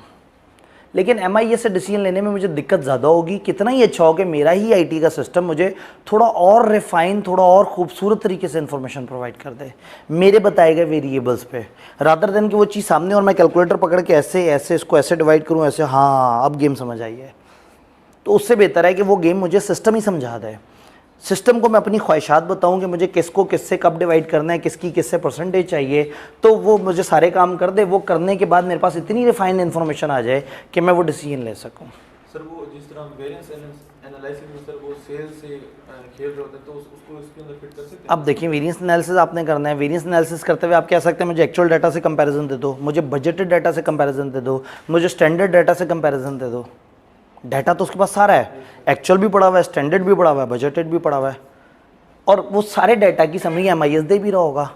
लेकिन MIS से डिसीजन लेने में मुझे दिक्कत ज़्यादा होगी। कितना ही अच्छा हो कि मेरा ही IT का सिस्टम मुझे थोड़ा और रिफाइन, थोड़ा और खूबसूरत तरीके से इन्फॉर्मेशन प्रोवाइड कर दे मेरे बताए गए वेरिएबल्स पे, रादर देन कि वो चीज़ सामने और मैं कैलकुलेटर पकड़ के ऐसे ऐसे इसको ऐसे डिवाइड करूँ, ऐसे हाँ अब गेम समझ आई है। तो उससे बेहतर है कि वो गेम मुझे सिस्टम ही समझा दे। सिस्टम को मैं अपनी ख्वाहिशात बताऊं कि मुझे किसको किससे कब डिवाइड करना है, किसकी किससे परसेंटेज चाहिए, तो वो मुझे सारे काम कर दे। वो करने के बाद मेरे पास इतनी रिफाइंड इन्फॉर्मेशन आ जाए कि मैं वो डिसीजन ले सकूं। सर वो जिस तरह हम वेरिएंस एनालिसिस में सर वो सेल से खेल रहे होते हैं, तो उसको इसके अंदर फिट कर सकते हैं। अब देखिए, वेरिएंस एनालिसिस आपने करना है। वेरिएंस एनालिसिस करते हुए आप कह सकते हैं मुझे एक्चुअल डाटा से कंपैरिजन दे दो, मुझे बजटेड डाटा से कंपैरिजन दे दो, मुझे स्टैंडर्ड डाटा से कंपैरिजन दे दो। डाटा तो उसके पास सारा है, एक्चुअल भी पड़ा हुआ है, स्टैंडर्ड भी पड़ा हुआ है, बजटेड भी पड़ा हुआ है, और वो सारे डाटा की समरी MIS दे भी रहा होगा।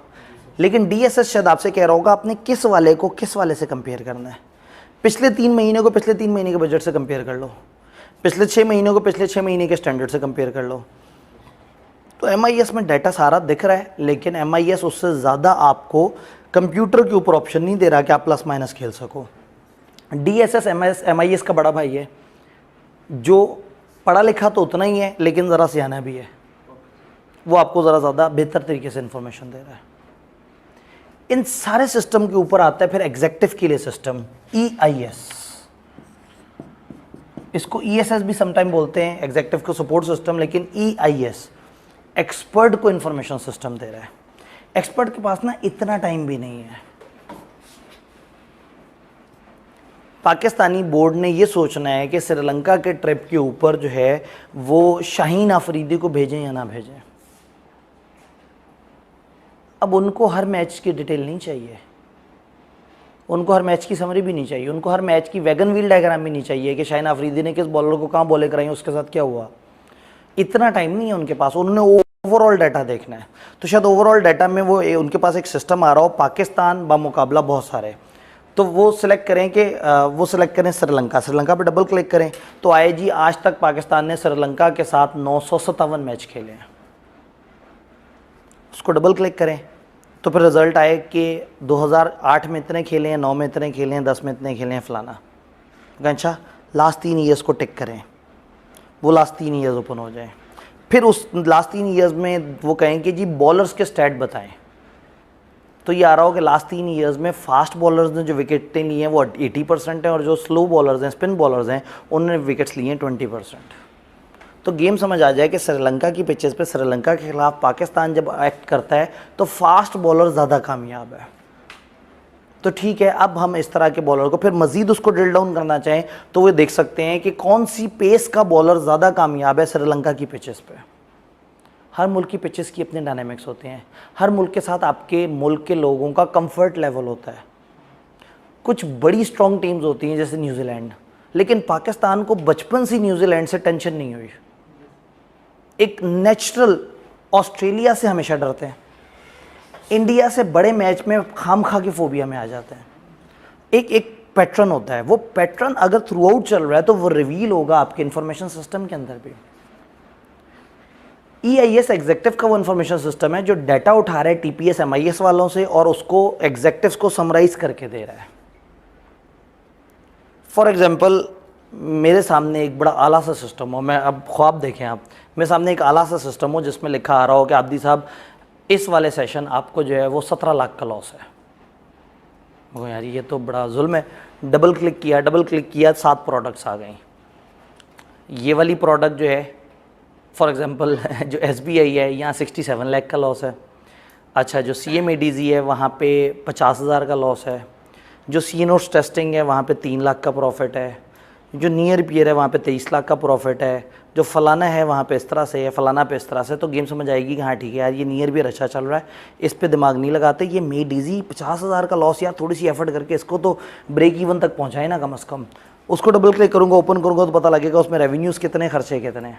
लेकिन DSS शायद आपसे कह रहा होगा आपने किस वाले को किस वाले से कंपेयर करना है। पिछले 3 महीने को पिछले 3 महीने के बजट से कंपेयर कर लो, पिछले 6 महीनों को पिछले 6 महीने के स्टैंडर्ड से कंपेयर कर लो। तो MIS में डाटा सारा दिख रहा है, लेकिन MIS उससे ज़्यादा आपको कंप्यूटर के ऊपर ऑप्शन नहीं दे रहा कि आप प्लस माइनस खेल सको। DSS MIS का बड़ा भाई है, जो पढ़ा लिखा तो उतना ही है लेकिन ज़रा सियाना भी है। वो आपको ज़रा ज़्यादा बेहतर तरीके से इंफॉर्मेशन दे रहा है। इन सारे सिस्टम के ऊपर आता है फिर एग्जेक्टिव के लिए सिस्टम EIS। इसको ESS भी समटाइम बोलते हैं, एग्जेक्टिव को सपोर्ट सिस्टम, लेकिन EIS एक्सपर्ट को इंफॉर्मेशन सिस्टम दे रहा है। एक्सपर्ट के पास ना इतना टाइम भी नहीं है। पाकिस्तानी बोर्ड ने ये सोचना है कि श्रीलंका के ट्रिप के ऊपर जो है वो शाहीन आफरीदी को भेजें या ना भेजें। अब उनको हर मैच की डिटेल नहीं चाहिए, उनको हर मैच की समरी भी नहीं चाहिए, उनको हर मैच की वैगन व्हील डायग्राम भी नहीं चाहिए कि शाहीन आफरीदी ने किस बॉलर को कहाँ बॉलें कराई, उसके साथ क्या हुआ। इतना टाइम नहीं है उनके पास, उन्होंने ओवरऑल डाटा देखना है। तो शायद ओवरऑल डाटा में वो उनके पास एक सिस्टम आ रहा हो, पाकिस्तान बामुकाबला बहुत सारे, तो वो सिलेक्ट करें कि वो सिलेक्ट करें श्रीलंका पे डबल क्लिक करें तो आए जी आज तक पाकिस्तान ने श्रीलंका के साथ 957 मैच खेले हैं। उसको डबल क्लिक करें तो फिर रिज़ल्ट आए कि 2008 में इतने खेले हैं, 9 में इतने खेले हैं, 10 में इतने खेले हैं फलाना। अच्छा, लास्ट 3 ईयर्स को टिक करें, वो लास्ट 3 ईयर्स ओपन हो जाए। फिर उस लास्ट 3 ईयर्स में वो कहें कि जी बॉलर्स के स्टैट बताएं, तो ये आ रहा हो कि लास्ट 3 ईयर्स में फास्ट बॉलर्स ने जो विकेटें ली हैं वो 80% हैं, और जो स्लो बॉलर्स हैं, स्पिन बॉलर्स हैं, उन्होंने विकेट्स लिए हैं 20%। तो गेम समझ आ जाए कि श्रीलंका की पिचेस पे श्रीलंका के खिलाफ पाकिस्तान जब एक्ट करता है तो फास्ट बॉलर ज़्यादा कामयाब है। तो ठीक है, अब हम इस तरह के बॉलर को फिर मज़ीद उसको ड्रिल डाउन करना चाहें तो वो देख सकते हैं कि कौन सी पेस का बॉलर ज़्यादा कामयाब है श्रीलंका की पिचेस पे। हर मुल्क की पिचेस की अपने डायनामिक्स होते हैं, हर मुल्क के साथ आपके मुल्क के लोगों का कंफर्ट लेवल होता है। कुछ बड़ी स्ट्रॉन्ग टीम्स होती हैं जैसे न्यूजीलैंड, लेकिन पाकिस्तान को बचपन से न्यूजीलैंड से टेंशन नहीं हुई। एक नेचुरल ऑस्ट्रेलिया से हमेशा डरते हैं, इंडिया से बड़े मैच में खामखा की फोबिया में आ जाते हैं। एक पैटर्न होता है, वो पैटर्न अगर थ्रू आउट चल रहा है तो वो रिवील होगा आपके इंफॉर्मेशन सिस्टम के अंदर भी। EIS एग्जेक्टिव का वो इंफॉर्मेशन सिस्टम है जो डाटा उठा रहा है TPS MIS वालों से और उसको एग्जेक्टिव्स को समराइज करके दे रहा है। फॉर एग्जांपल, मेरे सामने एक बड़ा आला सा सिस्टम हो, मैं अब ख्वाब देखें आप, मेरे सामने एक आला सा सिस्टम हो जिसमें लिखा आ रहा हो कि आब्दी साहब इस वाले सेशन आपको जो है वो 17 लाख का लॉस है। मगर यार ये तो बड़ा जुल्म है। डबल क्लिक किया 7 प्रोडक्ट्स आ गई। ये वाली प्रोडक्ट जो है फॉर एग्ज़ाम्पल जो SBI है यहाँ 67 लाख का लॉस है। अच्छा, जो CMADZ है वहाँ पे 50,000 का लॉस है। जो CNOTS टेस्टिंग है वहाँ पे 3 लाख का प्रॉफिट है। जो नियर पियर है वहाँ पे 23 लाख का प्रॉफिट है। जो फलाना है वहाँ पे इस तरह से है, फलाना पे इस तरह से। तो गेम समझ आएगी कि हाँ ठीक है यार ये नियर पियर अच्छा चल रहा है, इस पे दिमाग नहीं लगाते। ये MADZ 50,000 का लॉस, यार थोड़ी सी एफर्ट करके इसको तो ब्रेक इवन तक पहुँचाए ना कम अज़ कम। उसको डबल क्लिक करूँगा, ओपन करूँगा तो पता लगेगा उसमें रेवेन्यूज़ कितने, खर्चे कितने।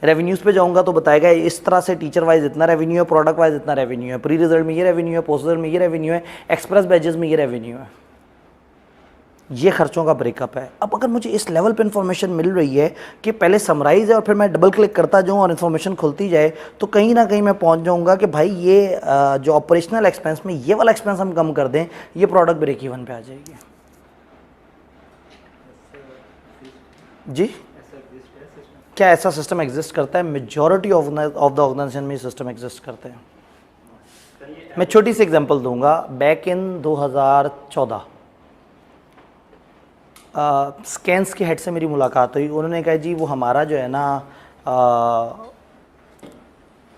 रेवेन्यूज़ पे जाऊँगा तो बताएगा इस तरह से टीचर वाइज इतना रेवेन्यू है, प्रोडक्ट वाइज इतना रेवेन्यू है, प्री रिजल्ट में ये रेवेन्यू है, पोस्ट रिजल्ट में ये रेवेन्यू है, एक्सप्रेस बैजेस में ये रेवेन्यू है। ये खर्चों का ब्रेकअप है। अब अगर मुझे इस लेवल पे इन्फॉर्मेशन मिल रही है कि पहले समराइज़ है और फिर मैं डबल क्लिक करता जाऊँ और इन्फॉर्मेशन खुलती जाए, तो कहीं ना कहीं मैं पहुंच जाऊंगा कि भाई ये जो ऑपरेशनल एक्सपेंस में ये वाला एक्सपेंस हम कम कर दें, ये प्रोडक्ट ब्रेक इवन पे आ जाएगी। जी, क्या ऐसा सिस्टम एग्जिस्ट करता है? मेजॉरिटी ऑफ द ऑर्गेनाइजेशन में सिस्टम एग्जिस्ट करते हैं। मैं छोटी सी एग्जांपल दूंगा। बैक इन 2014 स्कैंस के हेड से मेरी मुलाकात हुई। उन्होंने कहा जी वो हमारा जो है ना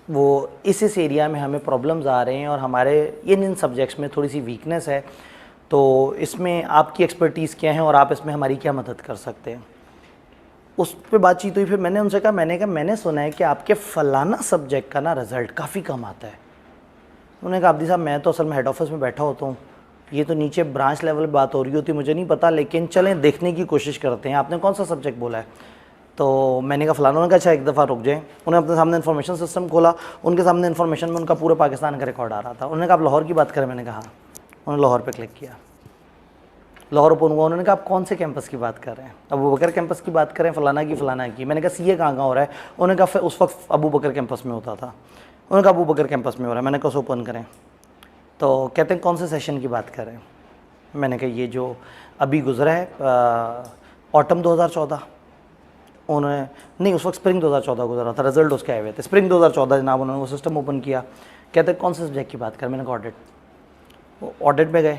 वो इस एरिया में हमें प्रॉब्लम्स आ रहे हैं और हमारे इन सब्जेक्ट्स में थोड़ी सी वीकनेस है, तो इसमें आपकी एक्सपर्टीज़ क्या है और आप इसमें हमारी क्या मदद कर सकते हैं। उस पर बातचीत हुई। फिर मैंने उनसे कहा मैंने सुना है कि आपके फ़लाना सब्जेक्ट का ना रिज़ल्ट काफ़ी कम आता है। उन्होंने कहा अब्दी साहब मैं तो असल में हेड ऑफिस में बैठा होता हूँ, ये तो नीचे ब्रांच लेवल पे बात हो रही होती, मुझे नहीं पता, लेकिन चलें देखने की कोशिश करते हैं। आपने कौन सा सब्जेक्ट बोला है? तो मैंने कहा फ़लाना। उन्होंने कहा अच्छा एक दफ़ा रुक जाए। उन्होंने अपने सामने इन्फॉर्मेशन सिस्टम खोला, उनके सामने इन्फॉर्मेशन में उनका पूरे पाकिस्तान का रिकॉर्ड आ रहा था। उन्होंने कहा आप लाहौर की बात करें? मैंने कहा हाँ। उन्होंने लाहौर पर क्लिक किया, लाहौर ओपन हुआ। उन्होंने कहा आप कौन से कैंपस की बात कर रहे हैं? अबू बकर कैंपस की बात करें? फ़लाना की। मैंने कहा सीए कहाँ हो रहा है? उन्होंने कहा फिर उस वक्त अबू बकर कैंपस में होता था। उन्होंने कहा अबू बकर कैंपस में हो रहा है। मैंने कहा उसे ओपन करें। तो कहते हैं कौन से सेशन की बात कर रहे हैं? मैंने कहा ये जो अभी गुजरा है ऑटम 2014। उन्होंने नहीं, उस वक्त स्प्रिंग 2014 गुजरा था, रिजल्ट उसके आए हुए थे। स्प्रिंग 2014 जनाब। उन्होंने वो सिस्टम ओपन किया। कहते हैं कौन से सब्जेक्ट की बात कर? मैंने कहा ऑडिट। वो ऑडिट में गए।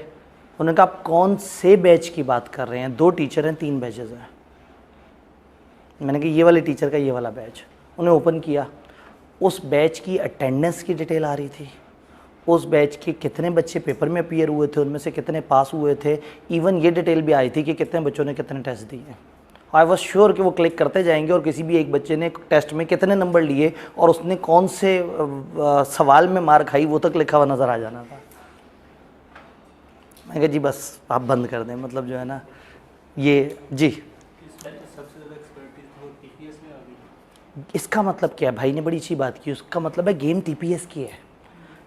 उन्होंने कहा आप कौन से बैच की बात कर रहे हैं? 2 टीचर हैं, 3 बैचेज़ हैं। मैंने कहा ये वाले टीचर का ये वाला बैच। उन्हें ओपन किया, उस बैच की अटेंडेंस की डिटेल आ रही थी, उस बैच के कितने बच्चे पेपर में अपीयर हुए थे, उनमें से कितने पास हुए थे, इवन ये डिटेल भी आई थी कि कितने बच्चों ने कितने टेस्ट दिए। आई वॉज श्योर कि वो क्लिक करते जाएंगे और किसी भी एक बच्चे ने टेस्ट में कितने नंबर लिए और उसने कौन से सवाल में मार खाई वो तक लिखा हुआ नज़र आ जाना था। मैं कहा जी बस आप बंद कर दें, मतलब जो है ना ये जी। इसका मतलब क्या है? भाई ने बड़ी अच्छी बात की। उसका मतलब है गेम टीपीएस की है।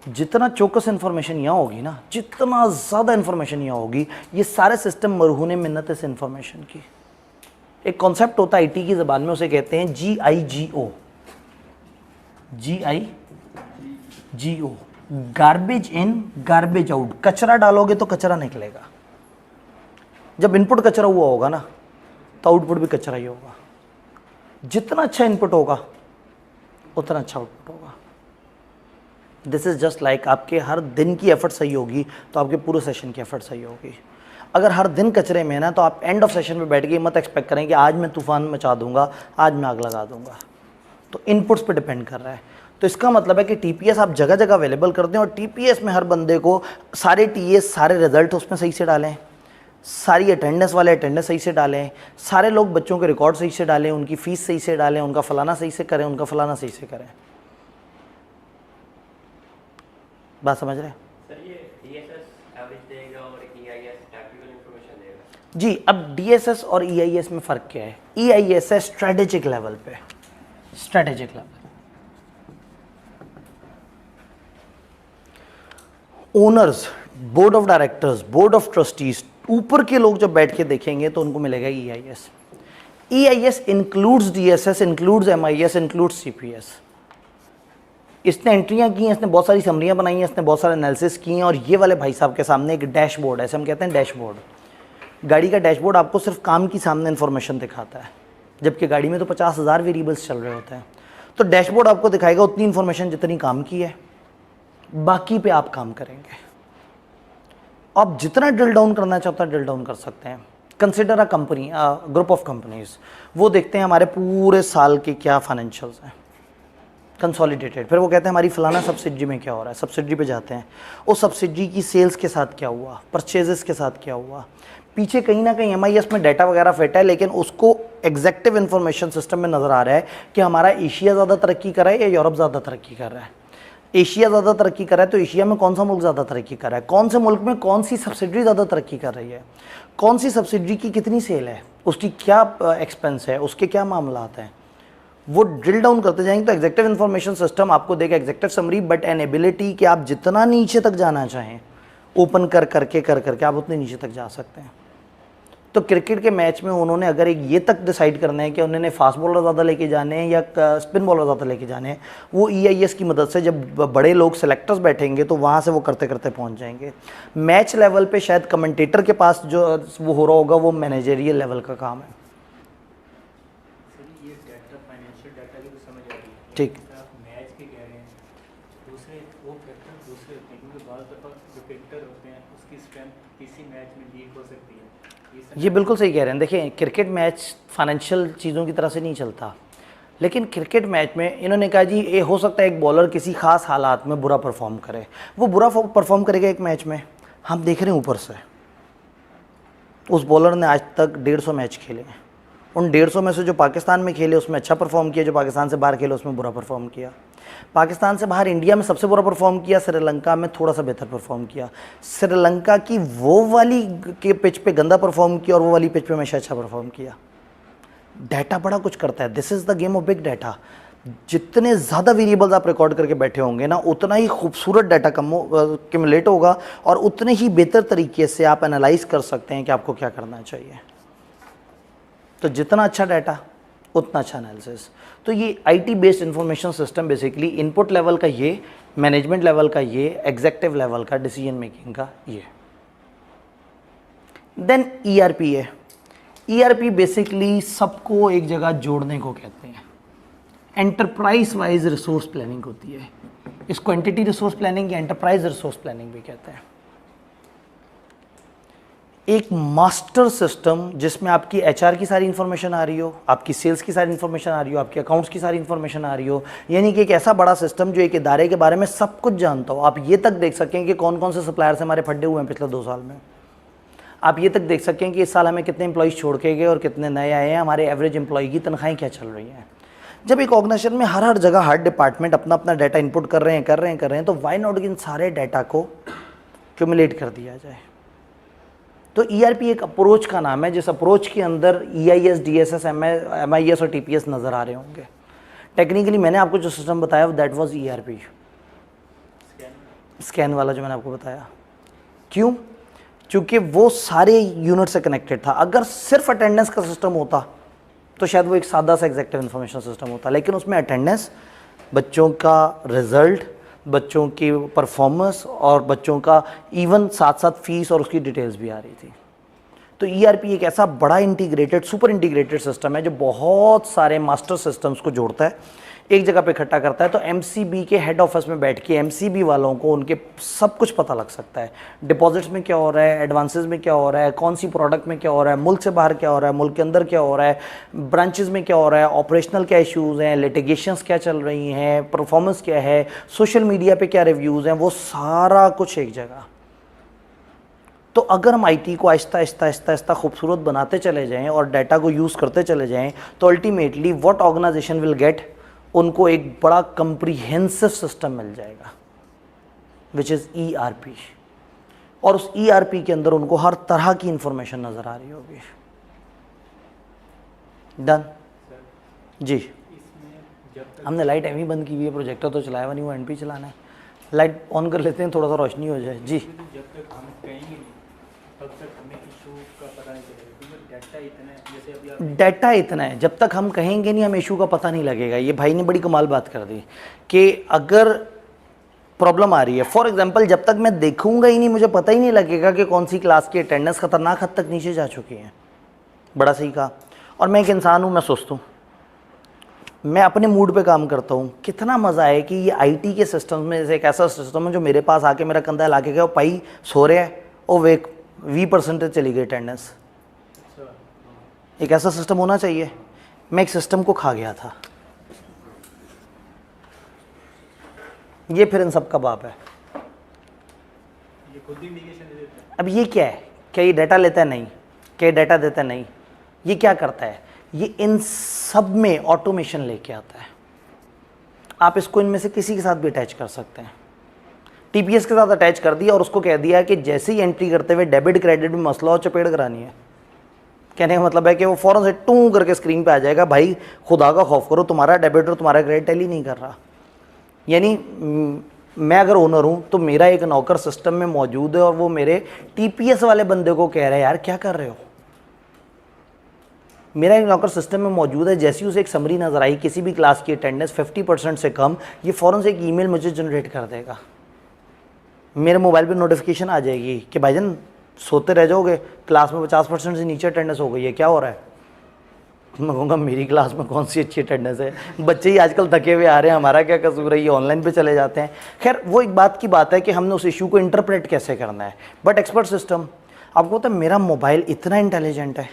जितना चौकस इन्फॉर्मेशन यहाँ होगी ना, जितना ज़्यादा इन्फॉर्मेशन यहाँ होगी, ये सारे सिस्टम मरहूने मिन्नत इस इन्फॉर्मेशन की। एक कॉन्सेप्ट होता है आईटी की ज़बान में, उसे कहते हैं GIGO। GIGO, garbage in garbage out. कचरा डालोगे तो कचरा निकलेगा। जब इनपुट कचरा हुआ होगा ना, तो आउटपुट भी कचरा ही होगा। जितना अच्छा इनपुट होगा उतना अच्छा आउटपुट होगा। दिस इज़ जस्ट लाइक आपके हर दिन की एफर्ट सही होगी तो आपके पूरे सेशन की एफर्ट सही होगी। अगर हर दिन कचरे में है ना, तो आप एंड ऑफ सेशन में बैठ के मत एक्सपेक्ट करें कि आज मैं तूफान मचा दूंगा, आज मैं आग लगा दूंगा। तो इनपुट्स पे डिपेंड कर रहा है। तो इसका मतलब है कि टीपीएस आप जगह जगह अवेलेबल कर दें और टीपीएस में हर बंदे को सारे टीएस सारे रिजल्ट उसमें सही से डालें, सारी अटेंडेंस वाले अटेंडेंस सही से डालें, सारे लोग बच्चों के रिकॉर्ड सही से डालें, उनकी फ़ीस सही से डालें, उनका फ़लाना सही से करें, उनका फ़लाना सही से करें। बात समझ रहे हैं? सर ये डीएसएस एवरेज देगा और ईआईएस टेक्निकल इंफॉर्मेशन देगा। जी, अब डीएसएस और ईआईएस में फ़र्क क्या है? ईआईएस है स्ट्रेटेजिक लेवल पे, strategic level. Owners, board of directors, board of trustees, ऊपर के लोग जब बैठ के देखेंगे तो उनको मिलेगा EIS. EIS includes DSS, includes MIS, includes CPS. इसने एंट्रियां की हैं, इसने बहुत सारी समरियां बनाई हैं, इसने बहुत सारे एनालिसिस किए हैं। और ये वाले भाई साहब के सामने एक डैशबोर्ड है, ऐसे हम कहते हैं डैशबोर्ड। गाड़ी का डैशबोर्ड आपको सिर्फ काम की सामने इन्फॉर्मेशन दिखाता है, जबकि गाड़ी में तो 50,000 वेरिएबल्स चल रहे होते हैं। तो डैशबोर्ड आपको दिखाएगा उतनी इन्फॉर्मेशन जितनी काम की है, बाकी पे आप काम करेंगे। आप जितना ड्रिल डाउन करना चाहते हैं ड्रिल डाउन कर सकते हैं। Consider a company, group of companies, वो देखते हैं हमारे पूरे साल के क्या फाइनेंशियल्स हैं कंसोलिडेटेड। फिर वो कहते हैं हमारी फलाना सब्सिडी में क्या हो रहा है, सब्सिडी पे जाते हैं, उस सब्सिडी की सेल्स के साथ क्या हुआ, परचेजेस के साथ क्या हुआ, पीछे कहीं ना कहीं एमआईएस में डाटा वगैरह फिट है, लेकिन उसको एग्जैक्टिव इन्फॉर्मेशन सिस्टम में नज़र आ रहा है कि हमारा एशिया ज़्यादा तरक्की कर रहा है या यूरोप ज़्यादा तरक्की कर रहा है। एशिया ज़्यादा तरक्की कर रहा है तो एशिया में कौन सा मुल्क ज़्यादा तरक्की कर रहा है, कौन से मुल्क में कौन सी सब्सिडी ज़्यादा तरक्की कर रही है, कौन सी सब्सिडी की कितनी सेल है, उसकी क्या एक्सपेंस है, उसके क्या मामला हैं, वो ड्रिल डाउन करते जाएंगे। तो एग्जेक्टिव इन्फॉर्मेशन सिस्टम आपको देगा executive summary, but an ability कि आप जितना नीचे तक जाना चाहें ओपन कर करके आप उतने नीचे तक जा सकते हैं। तो क्रिकेट के मैच में उन्होंने अगर एक ये तक डिसाइड करना है कि उन्होंने फास्ट बॉलर ज़्यादा लेके जाने हैं या स्पिन बॉलर ज़्यादा लेके जाने हैं, वो EIS की मदद से जब बड़े लोग सेलेक्टर्स बैठेंगे तो वहाँ से वो करते करते पहुँच जाएंगे। मैच लेवल पे शायद कमेंटेटर के पास जो वो हो रहा होगा वो मैनेजरियल लेवल का काम है। ये डाटा फाइनेंशियल डाटा की तो समझ आ रही है, ठीक। आप मैच के कह रहे हैं, दूसरे वो फैक्टर दूसरे होते हैं, क्योंकि बाज़ दफ़ा जो फैक्टर होते हैं उसकी स्ट्रेंथ किसी मैच में वीक हो सकती है। ये बिल्कुल सही कह रहे हैं। देखिए क्रिकेट मैच फाइनेंशियल चीज़ों की तरह से नहीं चलता, लेकिन क्रिकेट मैच में इन्होंने कहा जी ये हो सकता है एक बॉलर किसी खास हालात में बुरा परफॉर्म करे, वो बुरा परफॉर्म करेगा एक मैच में, हम देख रहे हैं ऊपर से उस बॉलर ने आज तक 150 मैच खेले हैं, उन 150 में से जो पाकिस्तान में खेले उसमें अच्छा परफॉर्म किया, जो पाकिस्तान से बाहर खेले उसमें बुरा परफॉर्म किया। पाकिस्तान से बाहर इंडिया में सबसे बुरा परफॉर्म किया, श्रीलंका में थोड़ा सा बेहतर परफॉर्म किया, श्रीलंका की वो वाली के पिच पे गंदा परफॉर्म किया और वो वाली पिच पे हमेशा अच्छा परफॉर्म किया। डाटा बड़ा कुछ करता है, this is the game of big data. जितने ज़्यादा वेरिएबल्स आप रिकॉर्ड करके बैठे होंगे ना, उतना ही खूबसूरत डाटा क्यूमुलेट होगा और उतने ही बेहतर तरीके से आप एनालाइज कर सकते हैं कि आपको क्या करना चाहिए। तो जितना अच्छा डाटा उतना अच्छा एनालिसिस। तो ये IT based information system basically input level का ये, मैनेजमेंट लेवल का ये, एग्जेक्टिव लेवल का, डिसीजन मेकिंग का ये। देन ERP है। ERP बेसिकली सबको एक जगह जोड़ने को कहते हैं। एंटरप्राइज वाइज रिसोर्स प्लानिंग होती है, इसको एंटिटी रिसोर्स प्लानिंग या एंटरप्राइज रिसोर्स प्लानिंग भी कहते हैं। एक मास्टर सिस्टम जिसमें आपकी HR की सारी इन्फॉर्मेशन आ रही हो, आपकी सेल्स की सारी इन्फॉर्मेशन आ रही हो, आपके अकाउंट्स की सारी इन्फॉर्मेशन आ रही हो, यानी कि एक ऐसा बड़ा सिस्टम जो एक इदारे के बारे में सब कुछ जानता हो। आप ये तक देख सकें कि कौन कौन से सप्लायर से हमारे फड्डे हुए हैं पिछले 2 साल में। आप ये तक देख सकें कि इस साल हमें कितने एम्प्लॉइज़ छोड़ के गए और कितने नए आए हैं, हमारे एवरेज एम्प्लॉय की तनख्वाहें क्या चल रही हैं। जब एक ऑर्गेनाइजेशन में हर जगह हर डिपार्टमेंट अपना अपना डाटा इनपुट कर रहे हैं तो वाई नॉट इन सारे डाटा को क्यूमुलेट कर दिया जाए। तो ERP एक अप्रोच का नाम है, जिस अप्रोच के अंदर EIS, DSS, MIS और TPS नज़र आ रहे होंगे। टेक्निकली मैंने आपको जो सिस्टम बताया दैट वाज ERP, स्कैन वाला जो मैंने आपको बताया। क्यों? क्योंकि वो सारे यूनिट से कनेक्टेड था। अगर सिर्फ अटेंडेंस का सिस्टम होता तो शायद वो एक सादा सा एग्जेक्टिव इन्फॉर्मेशन सिस्टम होता, लेकिन उसमें अटेंडेंस, बच्चों का रिजल्ट, बच्चों की परफॉर्मेंस और बच्चों का इवन साथ साथ फीस और उसकी डिटेल्स भी आ रही थी। तो ERP एक ऐसा बड़ा इंटीग्रेटेड, सुपर इंटीग्रेटेड सिस्टम है जो बहुत सारे मास्टर सिस्टम्स को जोड़ता है, एक जगह पे इकट्ठा करता है। तो MCB के हेड ऑफिस में बैठ के MCB वालों को उनके सब कुछ पता लग सकता है। डिपॉजिट्स में क्या हो रहा है, एडवांसेस में क्या हो रहा है, कौन सी प्रोडक्ट में क्या हो रहा है, मुल्क से बाहर क्या हो रहा है, मुल्क के अंदर क्या हो रहा है, ब्रांचेस में क्या हो रहा है, ऑपरेशनल क्या इश्यूज़ हैं, लिटिगेशंस क्या चल रही हैं, परफॉर्मेंस क्या है, सोशल मीडिया पे क्या रिव्यूज़ हैं, वो सारा कुछ एक जगह। तो अगर हम IT को आहिस्ता आहिस्ता आहिस्ता आहिस्ता खूबसूरत बनाते चले जाएँ और डाटा को यूज़ करते चले जाएँ, तो ultimately what organization will get, उनको एक बड़ा कंप्रीहेंसिव सिस्टम मिल जाएगा विच इज़ ERP। और उस ERP के अंदर उनको हर तरह की इंफॉर्मेशन नज़र आ रही होगी। डन जी। हमने लाइट एम ही बंद की हुई है, प्रोजेक्टर तो चलाया हुआ नहीं, वो NP चलाना है। लाइट ऑन कर लेते हैं, थोड़ा सा रोशनी हो जाए जी। जब तक हम कहेंगे नहीं तब तक हमें इशू का पता नहीं चलेगा, क्योंकि डाटा इतना है। जैसे अभी आप डाटा इतना है, जब तक हम कहेंगे नहीं हमें इशू का पता नहीं लगेगा। ये भाई ने बड़ी कमाल बात कर दी कि अगर प्रॉब्लम आ रही है, फॉर एग्जांपल जब तक मैं देखूंगा ही नहीं, मुझे पता ही नहीं लगेगा कि कौन सी क्लास की अटेंडेंस खतरनाक हद तक नीचे जा चुकी है। बड़ा सही कहा। और मैं एक इंसान हूँ, मैं सोचता हूँ, मैं अपने मूड पे काम करता हूँ। कितना मज़ा है कि ये IT के सिस्टम में से एक ऐसा सिस्टम है जो मेरे पास आके मेरा कंधा ला के गया, पाई सो रहा है और वे 20% चली गई अटेंडेंस। एक ऐसा सिस्टम होना चाहिए। मैं एक सिस्टम को खा गया था। ये फिर इन सब का बाप है। ये खुद ही इंडिकेशन दे देता है। अब ये क्या है? क्या ये डाटा लेता है? नहीं। क्या ये डाटा देता है? नहीं। ये क्या करता है? ये इन सब में ऑटोमेशन लेके आता है। आप इसको इनमें से किसी के साथ भी अटैच कर सकते हैं। TPS के साथ अटैच कर दिया और उसको कह दिया कि जैसे ही एंट्री करते हुए डेबिट क्रेडिट में मसला हो, चपेट करानी है। कहने का मतलब है कि वो फ़ौरन से टू करके स्क्रीन पे आ जाएगा, भाई खुदा का खौफ करो, तुम्हारा डेबिट और तुम्हारा क्रेडिट टैली नहीं कर रहा। यानी मैं अगर ओनर हूँ तो मेरा एक नौकर सिस्टम में मौजूद है और वो मेरे TPS वाले बंदे को कह रहा है, यार क्या कर रहे हो, मेरा एक नौकर सिस्टम में मौजूद है, जैसी उसे एक समरी नज़र आई किसी भी क्लास की अटेंडेंस 50% से कम, ये फ़ौरन से एक ईमेल मुझे जनरेट कर देगा। मेरे मोबाइल पे नोटिफिकेशन आ जाएगी कि भाईजान सोते रह जाओगे, क्लास में 50% से नीचे अटेंडेंस हो गई है, क्या हो रहा है? मैं कहूँगा मेरी क्लास में कौन सी अच्छी अटेंडेंस है, बच्चे ही आजकल थके हुए आ रहे हैं, हमारा क्या कसूर है, ये ऑनलाइन पे चले जाते हैं। खैर वो एक बात की बात है कि हमने उस इशू को इंटरप्रेट कैसे करना है। बट एक्सपर्ट सिस्टम, आपको पता है मेरा मोबाइल इतना इंटेलिजेंट है,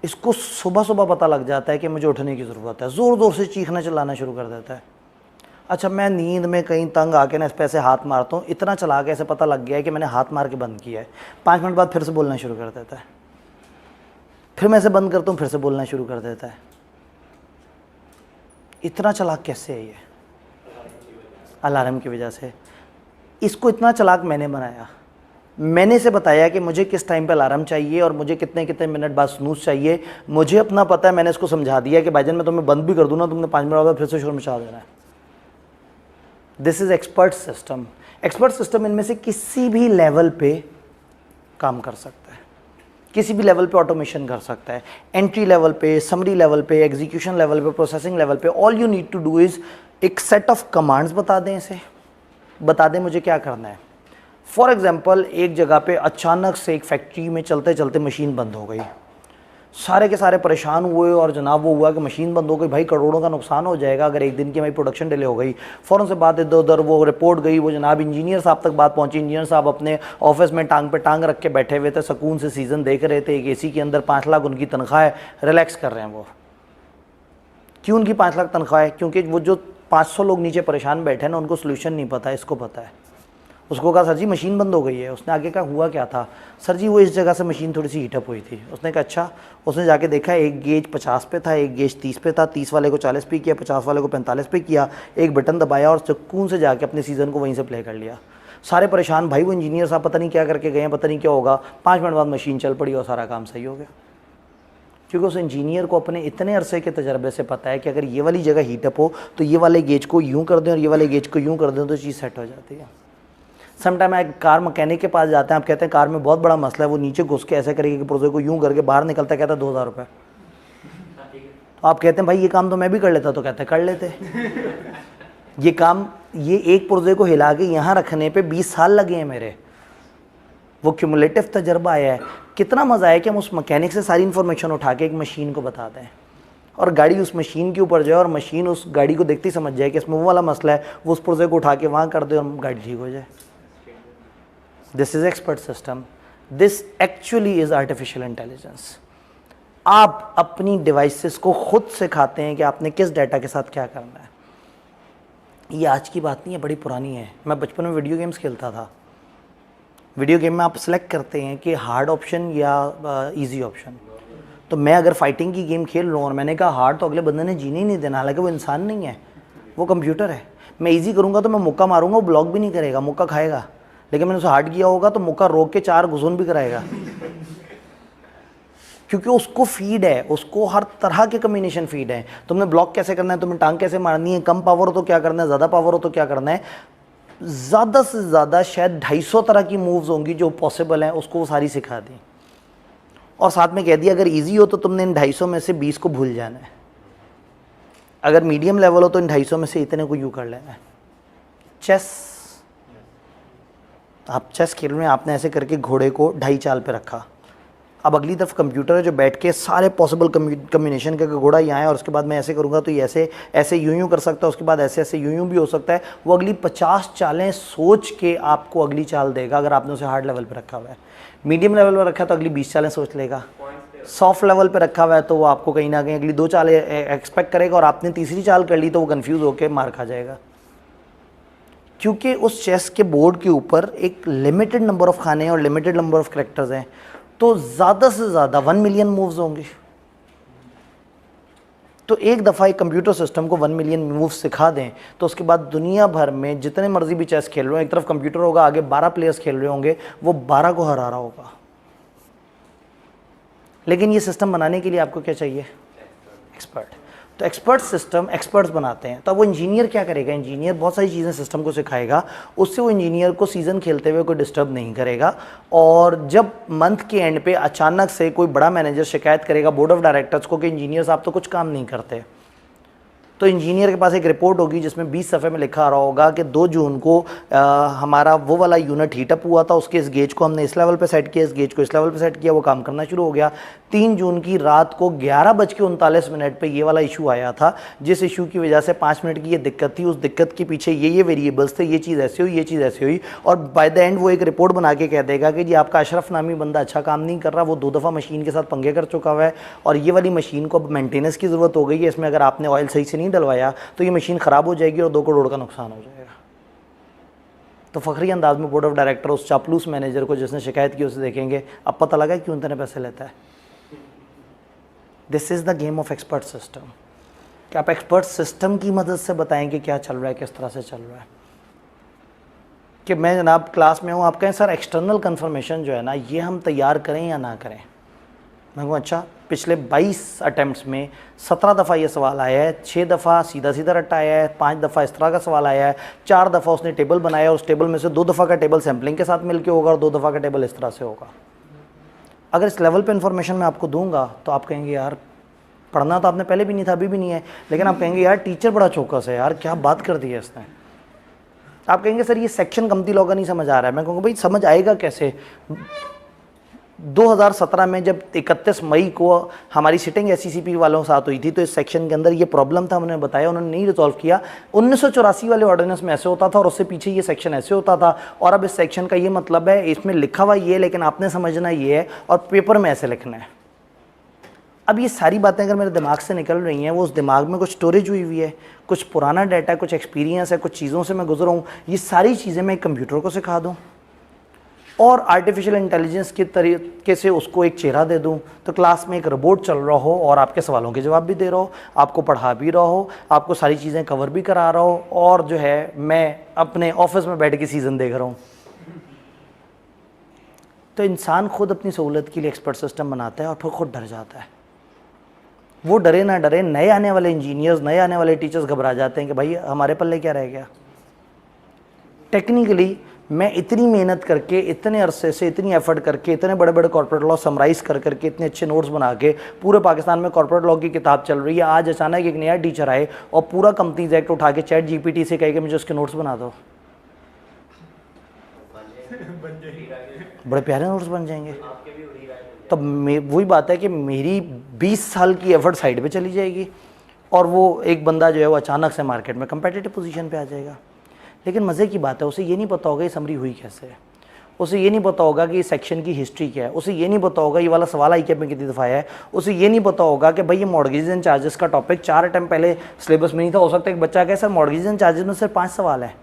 इसको सुबह सुबह पता लग जाता है कि मुझे उठने की ज़रूरत है, ज़ोर ज़ोर से चीखना चिल्लाना शुरू कर देता है। अच्छा मैं नींद में कहीं तंग आके ना इस पे ऐसे हाथ मारता हूँ, इतना चला के ऐसे पता लग गया है कि मैंने हाथ मार के बंद किया है। 5 मिनट बाद फिर से बोलना शुरू कर देता है, फिर मैं ऐसे बंद करता हूँ, फिर से बोलना शुरू कर देता है। इतना चालाक कैसे है ये? अलार्म की वजह से। इसको इतना चालाक मैंने बनाया, मैंने इसे बताया कि मुझे किस टाइम पे अलार्म चाहिए और मुझे कितने कितने मिनट बाद स्नूज चाहिए, मुझे अपना पता है। मैंने इसको समझा दिया कि भाईजान मैं तुम्हें बंद भी कर दूँ ना, तुमने 5 मिनट बाद फिर से शोर मचा देना है। This is expert system. Expert system इनमें से किसी भी लेवल पे काम कर सकता है, किसी भी लेवल पे ऑटोमेशन कर सकता है। एंट्री लेवल पे, समरी लेवल पे, एग्जीक्यूशन लेवल पे, प्रोसेसिंग लेवल पे। All you need to do is एक सेट ऑफ कमांड्स बता दें, इसे बता दें मुझे क्या करना है। फॉर एग्जाम्पल एक जगह पे अचानक से एक फैक्ट्री में चलते चलते मशीन बंद हो गई, सारे के सारे परेशान हुए और जनाब वो हुआ कि मशीन बंद हो गई, भाई करोड़ों का नुकसान हो जाएगा अगर एक दिन की हमारी प्रोडक्शन डिले हो गई। फ़ौरन से बात इधर उधर वो रिपोर्ट गई, वो जनाब इंजीनियर साहब तक बात पहुंची। इंजीनियर साहब अपने ऑफिस में टांग पे टांग रख के बैठे हुए थे, सुकून से सीज़न देख रहे थे, एक एसी के अंदर 5 लाख उनकी तनख्वाह है, रिलैक्स कर रहे हैं वो। क्यों उनकी 5 लाख तनख्वाह है? क्योंकि वो जो 500 लोग नीचे परेशान बैठे हैं ना, उनको सोल्यूशन नहीं पता है, इसको पता है। उसको कहा सर जी मशीन बंद हो गई है। उसने आगे कहा हुआ क्या था? सर जी वो इस जगह से मशीन थोड़ी सी हीटअप हुई थी। उसने कहा अच्छा। उसने जाके देखा एक गेज 50 पे था, एक गेज 30 पे था, 30 वाले को 40 पे किया, 50 वाले को 45 पे किया, एक बटन दबाया और सुकून से जाके अपने सीज़न को वहीं से प्ले कर लिया। सारे परेशान, भाई वो इंजीनियर साहब पता नहीं क्या करके गए हैं, पता नहीं क्या होगा। 5 मिनट बाद मशीन चल पड़ी और सारा काम सही हो गया, क्योंकि उस इंजीनियर को अपने इतने अरसे के तजर्बे से पता है कि अगर ये वाली जगह हीटअप हो तो ये वाले गेज को यूँ कर दें और ये वाले गेज को यूँ कर दें तो चीज़ सेट हो जाती है। समटाइम एक कार मैकेनिक के पास जाते हैं, आप कहते हैं कार में बहुत बड़ा मसला है, वो नीचे घुस के ऐसे करेगी कि पुर्जे को यूं करके बाहर निकलता है, कहता है 2000 रुपये। तो आप कहते हैं भाई ये काम तो मैं भी कर लेता, तो कहते हैं कर लेते। ये काम, ये एक पुर्जे को हिला के यहाँ रखने पे 20 साल लगे हैं मेरे। वो क्यूमुलेटिव तजर्बा आया है। कितना मज़ा आया कि हम उस मैकेनिक से सारी इन्फॉर्मेशन उठा के एक मशीन को बताते हैं और गाड़ी उस मशीन के ऊपर जाए और मशीन उस गाड़ी को देखते ही समझ जाए कि इसमें वो वाला मसला है, वो उस पुर्जे को उठा के वहाँ कर दे और गाड़ी ठीक हो जाए। This is expert system. This actually is artificial intelligence. आप अपनी डिवाइसेस को खुद सिखाते हैं कि आपने किस डाटा के साथ क्या करना है। ये आज की बात नहीं है, बड़ी पुरानी है। मैं बचपन में वीडियो गेम्स खेलता था। वीडियो गेम में आप सेलेक्ट करते हैं कि हार्ड ऑप्शन या इजी ऑप्शन। तो मैं अगर फाइटिंग की गेम खेल रहा हूँ और मैंने कहा हार्ड, तो अगले बंदे ने जीने ही नहीं देना, हालांकि वो इंसान नहीं है, वो कंप्यूटर है। मैं इजी करूँगा तो मैं मुक्का मारूंगा, वो ब्लॉक भी नहीं करेगा, मुक्का खाएगा। लेकिन मैंने उसे हार्ड किया होगा तो मुक्का रोक के 4 घुसून भी कराएगा, क्योंकि उसको फीड है, उसको हर तरह के कम्बिनेशन फीड है। तुमने ब्लॉक कैसे करना है, तुम्हें टांग कैसे मारनी है, कम पावर हो तो क्या करना है, ज़्यादा पावर हो तो क्या करना है। ज़्यादा से ज़्यादा शायद 250 तरह की मूव्स होंगी जो पॉसिबल हैं, उसको वो सारी सिखा दी। और साथ में कह दिया अगर इजी हो तो तुमने इन 250 में से 20 को भूल जाना है, अगर मीडियम लेवल हो तो इन 250 में से इतने को यूँ कर लेना है। चेस, आप चेस खेल रहे हैं, आपने ऐसे करके घोड़े को 2.5 चाल पे रखा। अब अगली तरफ कंप्यूटर है जो बैठ के सारे पॉसिबल कम्बिनेशन का घोड़ा यहाँ है और उसके बाद मैं ऐसे करूँगा तो ये ऐसे ऐसे यूँ कर सकता है, उसके बाद ऐसे ऐसे यूँ भी हो सकता है। वो अगली 50 चालें सोच के आपको अगली चाल देगा अगर आपने उसे हार्ड लेवल पे रखा हुआ है। मीडियम लेवल पर रखा है तो अगली 20 चालें सोच लेगा। सॉफ्ट लेवल पे रखा हुआ है तो वो आपको कहीं ना कहीं अगली 2 चालें एक्सपेक्ट करेगा और आपने तीसरी चाल कर ली तो वो कन्फ्यूज़ होकर मार खा जाएगा, क्योंकि उस चेस के बोर्ड के ऊपर एक लिमिटेड नंबर ऑफ खाने हैं और लिमिटेड नंबर ऑफ करेक्टर्स हैं। तो ज़्यादा से ज़्यादा 1 मिलियन मूव्स होंगे। तो एक दफ़ा एक कंप्यूटर सिस्टम को 1 मिलियन मूव्स सिखा दें तो उसके बाद दुनिया भर में जितने मर्जी भी चेस खेल रहे हो, एक तरफ कंप्यूटर होगा, आगे 12 प्लेयर्स खेल रहे होंगे, वो 12 को हरा रहा होगा। लेकिन ये सिस्टम बनाने के लिए आपको क्या चाहिए? एक्सपर्ट। तो एक्सपर्ट सिस्टम एक्सपर्ट्स बनाते हैं। तो अब वो इंजीनियर क्या करेगा, इंजीनियर बहुत सारी चीज़ें सिस्टम को सिखाएगा, उससे वो इंजीनियर को सीज़न खेलते हुए कोई डिस्टर्ब नहीं करेगा। और जब मंथ के एंड पे अचानक से कोई बड़ा मैनेजर शिकायत करेगा बोर्ड ऑफ डायरेक्टर्स को कि इंजीनियर साहब तो कुछ काम नहीं करते, तो इंजीनियर के पास एक रिपोर्ट होगी जिसमें 20 सफ़े में लिखा आ रहा होगा कि 2 जून को हमारा वो वाला यूनिट हीटअप हुआ था, उसके इस गेज को हमने इस लेवल पे सेट किया, इस गेज को इस लेवल पे सेट किया, वो काम करना शुरू हो गया। 3 जून की रात को 11:39 पे ये वाला इशू आया था, जिस इशू की वजह से 5 मिनट की ये दिक्कत थी, उस दिक्कत के पीछे ये वेरिएबल्स थे, ये चीज़ ऐसे हुई, ये चीज़ ऐसे हुई। और बाय द एंड वो एक रिपोर्ट बना के कह देगा कि जी आपका अशरफ नामी बंदा अच्छा काम नहीं कर रहा, वो 2 दफ़ा मशीन के साथ पंगे कर चुका हुआ है और ये वाली मशीन को अब मेंटेनेंस की ज़रूरत हो गई है, इसमें अगर आपने ऑयल सही से नहीं डलवाया तो ये मशीन ख़राब हो जाएगी और 2 करोड़ का नुकसान हो जाएगा। तो फखरी अंदाज में बोर्ड ऑफ डायरेक्टर उस चापलूस मैनेजर को जिसने शिकायत की उसे देखेंगे, अब पता लगा क्यों इतने पैसे लेता है। This is the game of expert system कि आप एक्सपर्ट सिस्टम की मदद से बताएंगे क्या चल रहा है, किस तरह से चल रहा है। कि मैं जनाब क्लास में हूँ, आप कहें सर एक्सटर्नल कन्फर्मेशन जो है ना ये हम तैयार करें या ना करें। मैं कहूँ अच्छा, पिछले 22 अटैम्प्ट्स में 17 दफ़ा ये सवाल आया है, 6 दफ़ा सीधा सीधा रट्टा आया है, 5 दफ़ा इस तरह का सवाल आया है, 4 दफ़ा उसने टेबल बनाया और उस टेबल में से 2 दफ़ा का टेबल सैम्पलिंग के साथ मिलके होगा और 2 दफ़ा का टेबल इस तरह से होगा। अगर इस लेवल पे इन्फॉर्मेशन मैं आपको दूंगा तो आप कहेंगे यार पढ़ना तो आपने पहले भी नहीं था, अभी भी नहीं है, लेकिन आप कहेंगे यार टीचर बड़ा चौकस है यार, क्या बात कर दी है इसने। आप कहेंगे सर ये सेक्शन कमती लॉ का नहीं समझ आ रहा है। मैं कहूँगा भाई समझ आएगा कैसे। 2017 में जब 31 मई को हमारी सिटिंग SCCP वालों के साथ हुई थी तो इस सेक्शन के अंदर ये प्रॉब्लम था, उन्होंने बताया, उन्होंने नहीं रिजॉल्व किया। 1984 वाले ऑर्डिनेंस में ऐसे होता था और उससे पीछे ये सेक्शन ऐसे होता था, और अब इस सेक्शन का ये मतलब है, इसमें लिखा हुआ ये है लेकिन आपने समझना ये है और पेपर में ऐसे लिखना है। अब ये सारी बातें अगर मेरे दिमाग से निकल रही हैं, वो उस दिमाग में कुछ स्टोरेज हुई हुई है, कुछ पुराना डाटा है, कुछ एक्सपीरियंस है, कुछ चीज़ों से मैं गुजरा हूँ, ये सारी चीज़ें मैं एक कंप्यूटर को सिखा दूँ और आर्टिफिशियल इंटेलिजेंस के तरीके से उसको एक चेहरा दे दूं, तो क्लास में एक रोबोट चल रहा हो और आपके सवालों के जवाब भी दे रहा हो, आपको पढ़ा भी रहा हो, आपको सारी चीज़ें कवर भी करा रहा हो, और जो है मैं अपने ऑफिस में बैठ के सीज़न देख रहा हूँ। तो इंसान खुद अपनी सहूलत के लिए एक्सपर्ट सिस्टम बनाता है और फिर खुद डर जाता है। वो डरे ना डरे, नए आने वाले इंजीनियर्स, नए आने वाले टीचर्स घबरा जाते हैं कि भाई हमारे पल्ले क्या रह गया। टेक्निकली मैं इतनी मेहनत करके, इतने अरसे से इतनी एफर्ट करके, इतने बड़े बड़े कॉर्पोरेट लॉ समराइज कर करके, इतने अच्छे नोट्स बना के, पूरे पाकिस्तान में कॉर्पोरेट लॉ की किताब चल रही है, आज अचानक एक नया टीचर आए और पूरा कंपनीज एक्ट उठा के चैट GPT से कहे कि मुझे उसके नोट्स बना दो, बड़े प्यारे नोट्स बन जाएंगे। तब वही बात है कि मेरी 20 साल की एफर्ट साइड पे चली जाएगी और वो एक बंदा जो है वो अचानक से मार्केट में कंपेटिटिव पोजीशन पे आ जाएगा। लेकिन मज़े की बात है, उसे ये नहीं पता होगा ये समरी हुई कैसे है, उसे ये नहीं पता होगा कि इस सेक्शन की हिस्ट्री क्या है, उसे ये नहीं पता होगा ये वाला सवाल ICAP में कितनी दफ़ा आया है, उसे ये नहीं पता होगा कि भाई ये मॉर्गेज एंड चार्जेस का टॉपिक 4 अटेम्प्ट पहले सिलेबस में नहीं था। हो सकता है एक बच्चा कहे सर मॉर्गेज एंड चार्जेस में सिर्फ 5 सवाल है,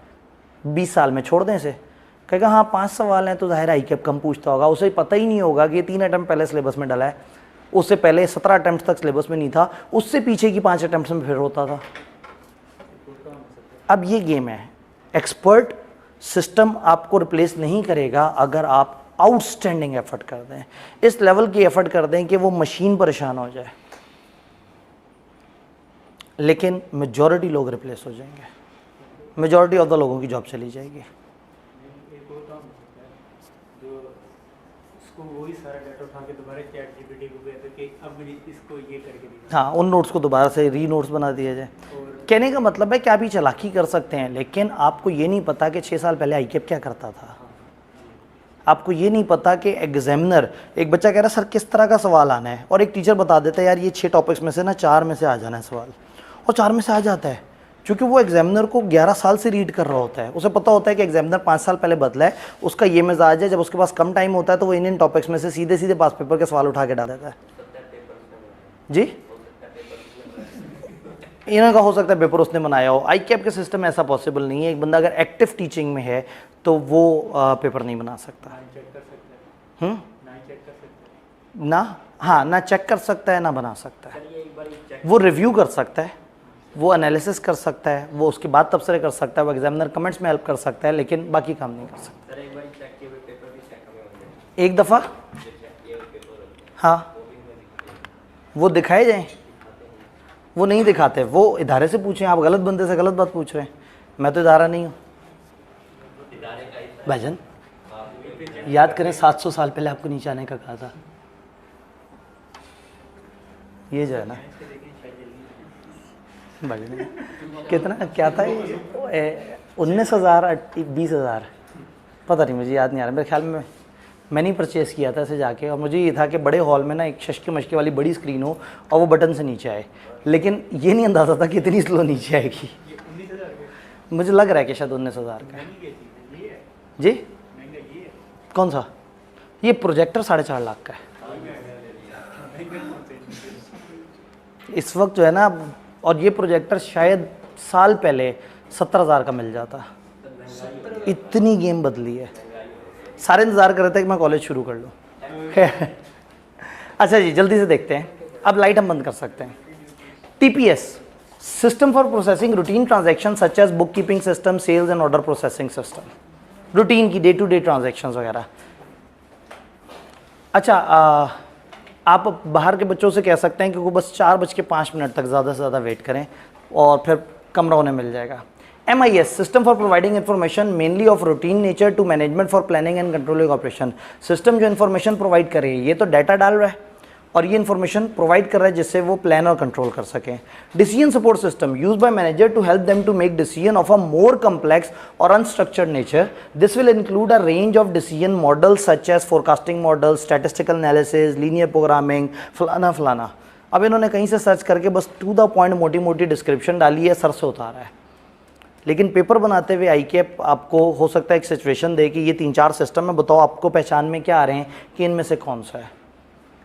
20 साल में छोड़ दें इसे, कहेगा हाँ 5 सवाल हैं तो ज़ाहिर ICAP कम पूछता होगा। उसे पता ही नहीं होगा कि ये 3 अटेम्प्ट पहले सिलेबस में डला है, उससे पहले 17 अटेम्प्ट तक सिलेबस में नहीं था, उससे पीछे की 5 अटेम्प्ट में फिर होता था। अब ये गेम है। एक्सपर्ट सिस्टम आपको रिप्लेस नहीं करेगा अगर आप आउटस्टैंडिंग एफर्ट कर दें, इस लेवल की एफर्ट कर दें कि वो मशीन परेशान हो जाए, लेकिन मेजॉरिटी लोग रिप्लेस हो जाएंगे, मेजॉरिटी ऑफ द लोगों की जॉब चली जाएगी। एक और काम हो सकता है जो उसको वही सारा डाटा उठा के दोबारा चैट GPT को भेज दे कि अब इसको ये करके दिया, हाँ उन नोट्स को दोबारा से री नोट्स बना दिया जाए। कहने का मतलब है कि आप ये चालाकी कर सकते हैं, लेकिन आपको ये नहीं पता कि 6 साल पहले ICAP क्या करता था। आपको ये नहीं पता कि एग्जामिनर, एक बच्चा कह रहा है सर किस तरह का सवाल आना है, और एक टीचर बता देता है यार ये 6 टॉपिक्स में से ना 4 में से आ जाना है सवाल, और 4 में से आ जाता है, क्योंकि वो एग्जामिनर को 11 साल से रीड कर रहा होता है। उसे पता होता है कि एग्जामिनर 5 साल पहले बदला है, उसका ये मिजाज है, जब उसके पास कम टाइम होता है तो वो इन टॉपिक्स में से सीधे सीधे पास पेपर के सवाल उठा के डाल देता है। जी इन्होंने का हो सकता है पेपर उसने बनाया हो। ICAP के सिस्टम में ऐसा पॉसिबल नहीं है। एक बंदा अगर एक्टिव टीचिंग में है तो वो पेपर नहीं बना सकता। ना हाँ ना चेक कर सकता है ना बना सकता है। वो रिव्यू कर सकता है, वो एनालिसिस कर सकता है, वो उसके बाद तबसरे कर सकता है, वो एग्जामिनर कमेंट्स में हेल्प कर सकता है, लेकिन बाकी काम नहीं कर सकता। एक दफ़ा हाँ वो दिखाए जाएं, वो नहीं दिखाते, वो इदारे से पूछें, आप गलत बंदे से गलत बात पूछ रहे हैं, मैं तो इदारा नहीं हूँ इदारे का ही भाईजान। याद करें 700 साल पहले आपको नीचे आने का कहा था, ये जो है ना भाईजान कितना क्या था ये 19,000 20,000 पता नहीं, मुझे याद नहीं आ रहा, मेरे ख्याल में मैंने ही परचेज़ किया था ऐसे जाके, और मुझे ये था कि बड़े हॉल में ना एक शशके मशके वाली बड़ी स्क्रीन हो और वो बटन से नीचे आए, लेकिन ये नहीं अंदाज़ा था कि इतनी स्लो नीचे आएगी। ये 19,000 का मुझे लग रहा है कि शायद 19,000 का है। महंगी क्या चीज़ है? ये है जी महंगा, ये है कौन सा? ये प्रोजेक्टर 4.5 लाख का है महंगा कौन सा है? इस वक्त जो है ना, और ये प्रोजेक्टर शायद साल पहले 70,000 का मिल जाता। इतनी गेम बदली है, सारे इंतज़ार कर रहे थे कि मैं कॉलेज शुरू कर लूँ। अच्छा जी, जल्दी से देखते हैं, अब लाइट हम बंद कर सकते हैं। TPS system for processing routine transaction such as book keeping system, sales and order processing system, routine की डे टू डे ट्रांजैक्शंस वगैरह। अच्छा, आप बाहर के बच्चों से कह सकते हैं कि वो बस 4:05 तक ज़्यादा से ज़्यादा वेट करें और फिर कमरा उन्हें मिल जाएगा। MIS system for providing information mainly of routine nature to management for planning and controlling operation. System जो इन्फॉर्मेशन प्रोवाइड करे, ये तो डाटा डाल रहा है और ये इन्फॉर्मेशन प्रोवाइड कर रहा है जिससे वो प्लान और कंट्रोल कर सकें। Decision support system use by manager to help them to make decision of a more complex और unstructured nature. This will include a range of decision models such as forecasting model, statistical analysis, linear programming, फलाना फलाना। अब इन्होंने कहीं से search करके बस to the point मोटी मोटी डिस्क्रिप्शन डाली है, सर से उतारा है, लेकिन पेपर बनाते हुए ICAP आपको हो सकता है एक सिचुएशन दे कि ये 3-4 सिस्टम है, बताओ आपको पहचान में क्या आ रहे हैं कि इनमें से कौन सा है।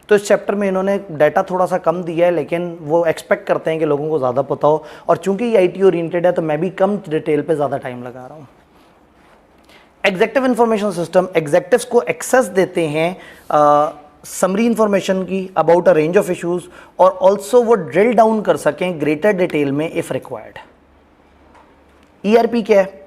तो इस चैप्टर में इन्होंने डाटा थोड़ा सा कम दिया है, लेकिन वो एक्सपेक्ट करते हैं कि लोगों को ज़्यादा पता हो, और चूंकि ये IT ओरिएंटेड है तो मैं भी कम डिटेल पे ज़्यादा टाइम लगा रहा हूँ। एग्जेक्टिव इंफॉर्मेशन सिस्टम एग्जेक्टिव्स को एक्सेस देते हैं समरी इंफॉर्मेशन की about a range of issues, और ऑल्सो वो ड्रिल डाउन कर सकें ग्रेटर डिटेल में इफ़ रिक्वायर्ड। ERP क्या है?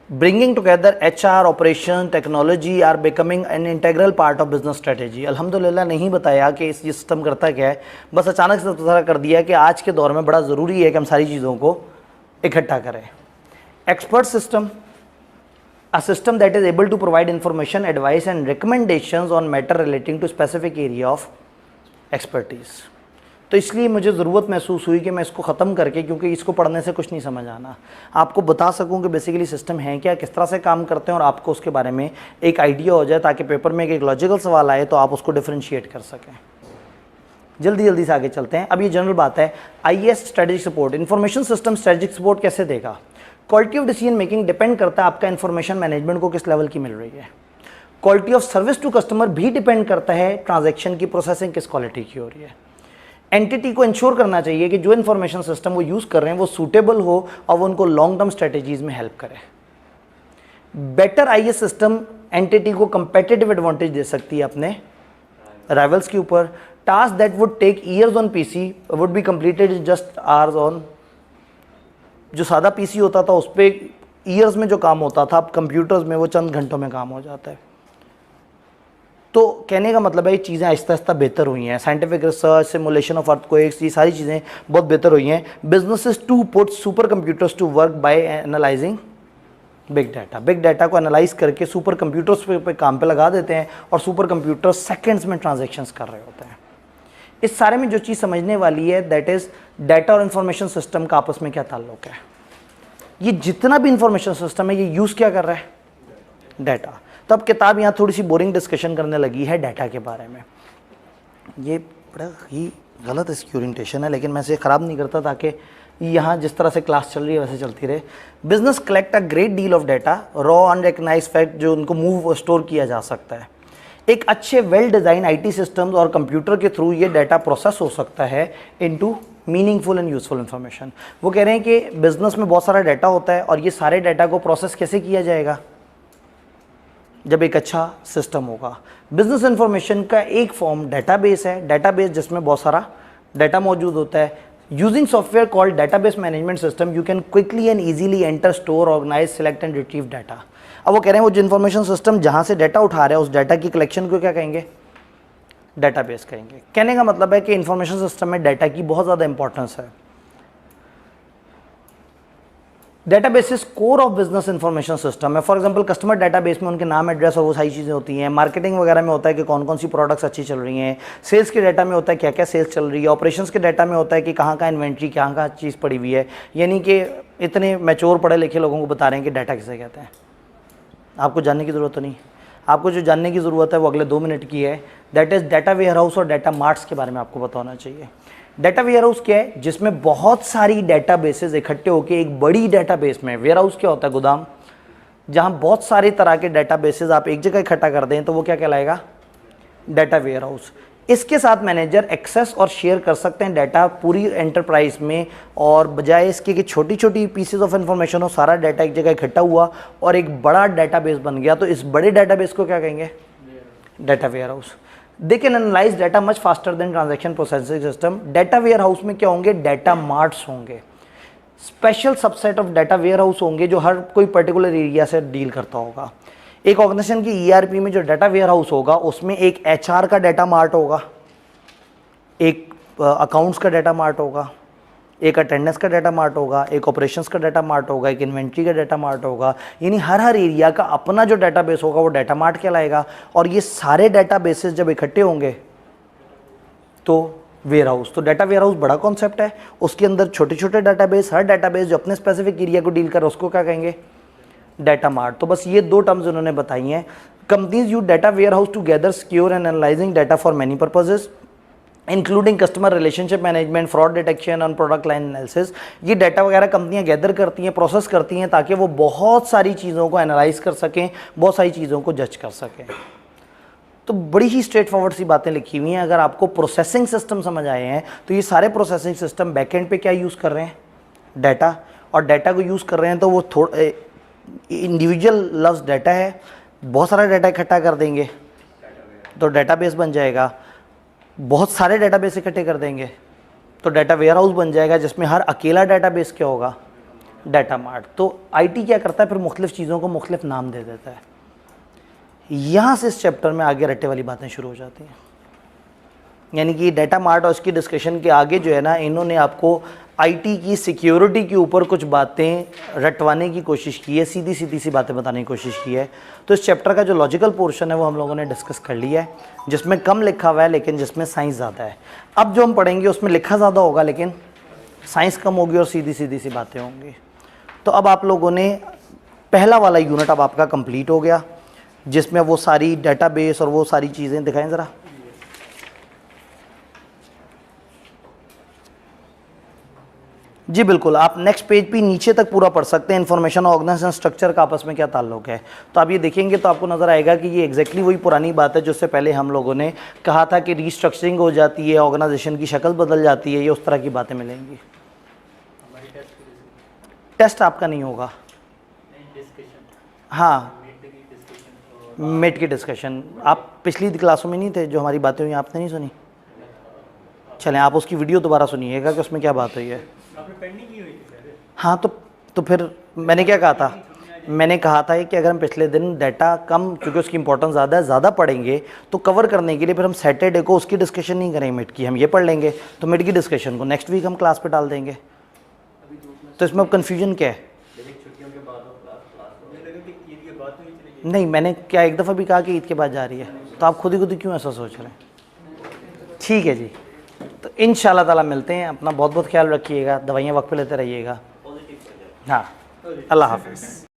Bringing together HR, operation, technology are becoming an integral part of business strategy. अल्हम्दुलिल्लाह नहीं बताया कि इस सिस्टम करता क्या है, बस अचानक से पता कर दिया कि आज के दौर में बड़ा ज़रूरी है कि हम सारी चीज़ों को इकट्ठा करें। Expert system, a system that is able to provide information, advice and recommendations on matter relating to specific area of expertise। तो इसलिए मुझे ज़रूरत महसूस हुई कि मैं इसको ख़त्म करके, क्योंकि इसको पढ़ने से कुछ नहीं समझ आना, आपको बता सकूं कि बेसिकली सिस्टम है क्या, किस तरह से काम करते हैं, और आपको उसके बारे में एक आइडिया हो जाए, ताकि पेपर में एक लॉजिकल सवाल आए तो आप उसको डिफ्रेंशिएट कर सकें। जल्दी जल्दी से आगे चलते हैं। अब ये जनरल बात है, IS strategic support, information system strategic support कैसे देगा? Quality of decision making depend करता है आपका इन्फॉर्मेशन मैनेजमेंट को किस लेवल की मिल रही है। Quality of service to customer भी डिपेंड करता है ट्रांजैक्शन की प्रोसेसिंग किस क्वालिटी की हो रही है। एंटिटी को इंश्योर करना चाहिए कि जो इन्फॉर्मेशन सिस्टम वो यूज़ कर रहे हैं वो सूटेबल हो और वो उनको लॉन्ग टर्म स्ट्रेटेजीज में हेल्प करे। बेटर IS सिस्टम एंटिटी को कंपेटिटिव एडवांटेज दे सकती है अपने राइवल्स के ऊपर। Task that would take years on PC would be completed in just hours on. जो सादा PC होता था उस पर ईयर्स में जो काम होता था, अब कंप्यूटर्स में वो चंद घंटों में काम हो जाता है। तो कहने का मतलब है ये चीज़ें आहिस्ता आहिस्ता बेहतर हुई हैं। Scientific research, simulation of earthquakes, ये सारी चीज़ें बहुत बेहतर हुई हैं। Businesses to put super computers to work by analyzing big data. Big data को एनालाइज करके सुपर कंप्यूटर्स पे काम पे लगा देते हैं और सुपर कंप्यूटर्स सेकेंड्स में ट्रांजेक्शन्स कर रहे होते हैं। इस सारे में जो चीज़ समझने वाली है दैट इज़ डाटा और इंफॉर्मेशन सिस्टम का आपस में क्या ताल्लुक है। ये जितना भी इंफॉर्मेशन सिस्टम है ये यूज़ क्या कर रहा है? डाटा। तो अब किताब यहाँ थोड़ी सी बोरिंग डिस्कशन करने लगी है डाटा के बारे में। ये बड़ा ही गलत इसकी ओरिएंटेशन है, लेकिन मैं इसे ख़राब नहीं करता ताकि यहाँ जिस तरह से क्लास चल रही है वैसे चलती रहे। Business collect a great deal of data, raw unrecognised fact जो उनको मूव स्टोर किया जा सकता है। एक अच्छे वेल डिज़ाइन IT सिस्टम्स और कंप्यूटर के थ्रू ये डाटा प्रोसेस हो सकता है into meaningful and useful information. वो कह रहे हैं कि बिजनेस में बहुत सारा डाटा होता है और ये सारे डाटा को प्रोसेस कैसे किया जाएगा? जब एक अच्छा सिस्टम होगा। बिजनेस इंफॉर्मेशन का एक फॉर्म डाटाबेस है। डाटाबेस जिसमें बहुत सारा डाटा मौजूद होता है। Using software called database management system you can quickly and easily enter, store, organize, select and retrieve data. अब वो कह रहे हैं वो जो इन्फॉर्मेशन सिस्टम जहाँ से डाटा उठा रहा है उस डाटा की कलेक्शन को क्या कहेंगे? डेटाबेस कहेंगे। कहने का मतलब है कि इंफॉर्मेशन सिस्टम में डाटा की बहुत ज़्यादा इंपॉर्टेंस है। Database is core of business information system है। फॉर एग्जांपल कस्टमर डेटाबेस में उनके नाम, एड्रेस और वो सारी चीज़ें होती हैं। मार्केटिंग वगैरह में होता है कि कौन कौन सी प्रोडक्ट्स अच्छी चल रही हैं। सेल्स के डाटा में होता है क्या क्या सेल्स चल रही है। ऑपरेशंस के डाटा में होता है कि कहाँ इन्वेंट्री, कहाँ चीज़ पड़ी हुई है। यानी कि इतने मैच्योर पढ़े लिखे लोगों को बता रहे हैं कि डाटा किसे कहते हैं। आपको जानने की ज़रूरत तो नहीं। आपको जो जानने की ज़रूरत है वो अगले 2 मिनट की है। That is data warehouse और डाटा मार्ट्स के बारे में आपको पता होना चाहिए। डाटा वेयर हाउस क्या है? जिसमें बहुत सारी डाटा बेसेस इकट्ठे होकर एक बड़ी डाटा बेस में, वेयर हाउस क्या होता है? गोदाम, जहाँ बहुत सारे तरह के डाटा बेसेस आप एक जगह इकट्ठा कर दें तो वो क्या कहलाएगा? Data warehouse. इसके साथ मैनेजर एक्सेस और शेयर कर सकते हैं डाटा पूरी एंटरप्राइज में, और बजाय इसके कि छोटी छोटी पीसेस ऑफ इंफॉर्मेशन हो, सारा डाटा एक जगह इकट्ठा हुआ और एक बड़ा डाटाबेस बन गया, तो इस बड़े डाटाबेस को क्या कहेंगे? Data warehouse. They can analyze data much faster than transaction processing system. Data warehouse में क्या होंगे? डाटा मार्ट्स होंगे। Special subset of data warehouse होंगे जो हर कोई पर्टिकुलर एरिया से डील करता होगा। एक ऑर्गेनाइजेशन की ईआरपी में जो डाटा वेयर हाउस होगा उसमें एक एचआर का डाटा मार्ट होगा, एक अकाउंट्स का डाटा मार्ट होगा, एक अटेंडेंस का डाटा मार्ट होगा, एक ऑपरेशंस का डाटा मार्ट होगा, एक इन्वेंट्री का डाटा मार्ट होगा। यानी हर एरिया का अपना जो डाटाबेस होगा वो डाटा मार्ट कहलाएगा। और ये सारे डाटाबेसेस जब इकट्ठे होंगे तो वेयर हाउस। तो डाटा वेयर हाउस बड़ा कॉन्सेप्ट है, उसके अंदर छोटे छोटे डाटाबेस, हर डाटाबेस जो अपने स्पेसिफिक एरिया को डील कर रहा है उसको क्या कहेंगे? Data mart. तो बस ये 2 टर्म्स उन्होंने बताई हैं। Companies use data warehouse to gather, secure and analyzing data for many purposes including customer relationship management, fraud detection और प्रोडक्ट लाइन एनालिसिस। ये डाटा वगैरह कंपनियां गैदर करती हैं, प्रोसेस करती हैं ताकि वो बहुत सारी चीज़ों को एनालाइज कर सकें, बहुत सारी चीज़ों को जज कर सकें। तो बड़ी ही स्ट्रेट फॉरवर्ड सी बातें लिखी हुई हैं। अगर आपको प्रोसेसिंग सिस्टम समझ आए हैं तो ये सारे प्रोसेसिंग सिस्टम बैकएंड पे क्या यूज़ कर रहे हैं? डाटा। और डाटा को यूज़ कर रहे हैं तो वो इंडिविजुअल लफ्ज़ डाटा है, बहुत सारा डाटा इकट्ठा कर देंगे तो डाटाबेस बन जाएगा। बहुत सारे डाटाबेस इकट्ठे कर देंगे तो डाटा वेयर हाउस बन जाएगा, जिसमें हर अकेला डाटाबेस क्या होगा? Data mart. तो आईटी क्या करता है? फिर मुख्तलिफ चीज़ों को मुख्तलिफ नाम दे देता है। यहाँ से इस चैप्टर में आगे रट्टे वाली बातें शुरू हो जाती हैं। यानी कि डाटा मार्ट और उसकी डिस्कशन के आगे जो है ना, इन्होंने आपको आईटी की सिक्योरिटी के ऊपर कुछ बातें रटवाने की कोशिश की है, सीधी सीधी सी बातें बताने की कोशिश की है। तो इस चैप्टर का जो लॉजिकल पोर्शन है वो हम लोगों ने डिस्कस कर लिया है, जिसमें कम लिखा हुआ है लेकिन जिसमें साइंस ज़्यादा है। अब जो हम पढ़ेंगे उसमें लिखा ज़्यादा होगा लेकिन साइंस कम होगी और सीधी सीधी सी बातें होंगी। तो अब आप लोगों ने पहला वाला यूनिट अब आपका कंप्लीट हो गया, जिसमें वो सारी डाटाबेस और वो सारी चीज़ें दिखाएं ज़रा। जी बिल्कुल, आप नेक्स्ट पेज पे नीचे तक पूरा पढ़ सकते हैं। इन्फॉर्मेशन ऑर्गेनाइजेशन स्ट्रक्चर का आपस में क्या ताल्लुक है, तो आप ये देखेंगे तो आपको नज़र आएगा कि ये एग्जैक्टली वही पुरानी बात है जो उससे पहले हम लोगों ने कहा था कि रीस्ट्रक्चरिंग हो जाती है, ऑर्गेनाइजेशन की शक्ल बदल जाती है, ये उस तरह की बातें मिलेंगी। टेस्ट आपका नहीं होगा, हाँ मेट की डिस्कशन। आप पिछली क्लासों में नहीं थे, जो हमारी बातें हुई आपने नहीं सुनी? चलें आप उसकी वीडियो दोबारा सुनिएगा कि उसमें क्या बात हुई है। हाँ तो फिर मैंने क्या कहा था? मैंने कहा था कि अगर हम पिछले दिन डाटा कम, क्योंकि उसकी इंपॉर्टेंस ज़्यादा है, ज़्यादा पढ़ेंगे तो कवर करने के लिए फिर हम सैटरडे को उसकी डिस्कशन नहीं करेंगे मिड की, हम ये पढ़ लेंगे, तो मिड की डिस्कशन को नेक्स्ट वीक हम क्लास पे डाल देंगे। तो इसमें अब कन्फ्यूजन क्या है? नहीं, मैंने क्या एक दफ़ा भी कहा कि ईद के बाद जा रही है? तो आप खुद ही क्यों ऐसा सोच रहे हैं? ठीक है जी, तो इंशाल्लाह ताला मिलते हैं। अपना बहुत बहुत ख्याल रखिएगा, दवाइयाँ वक्त पे लेते रहिएगा। हाँ, अल्लाह हाफ़िज़।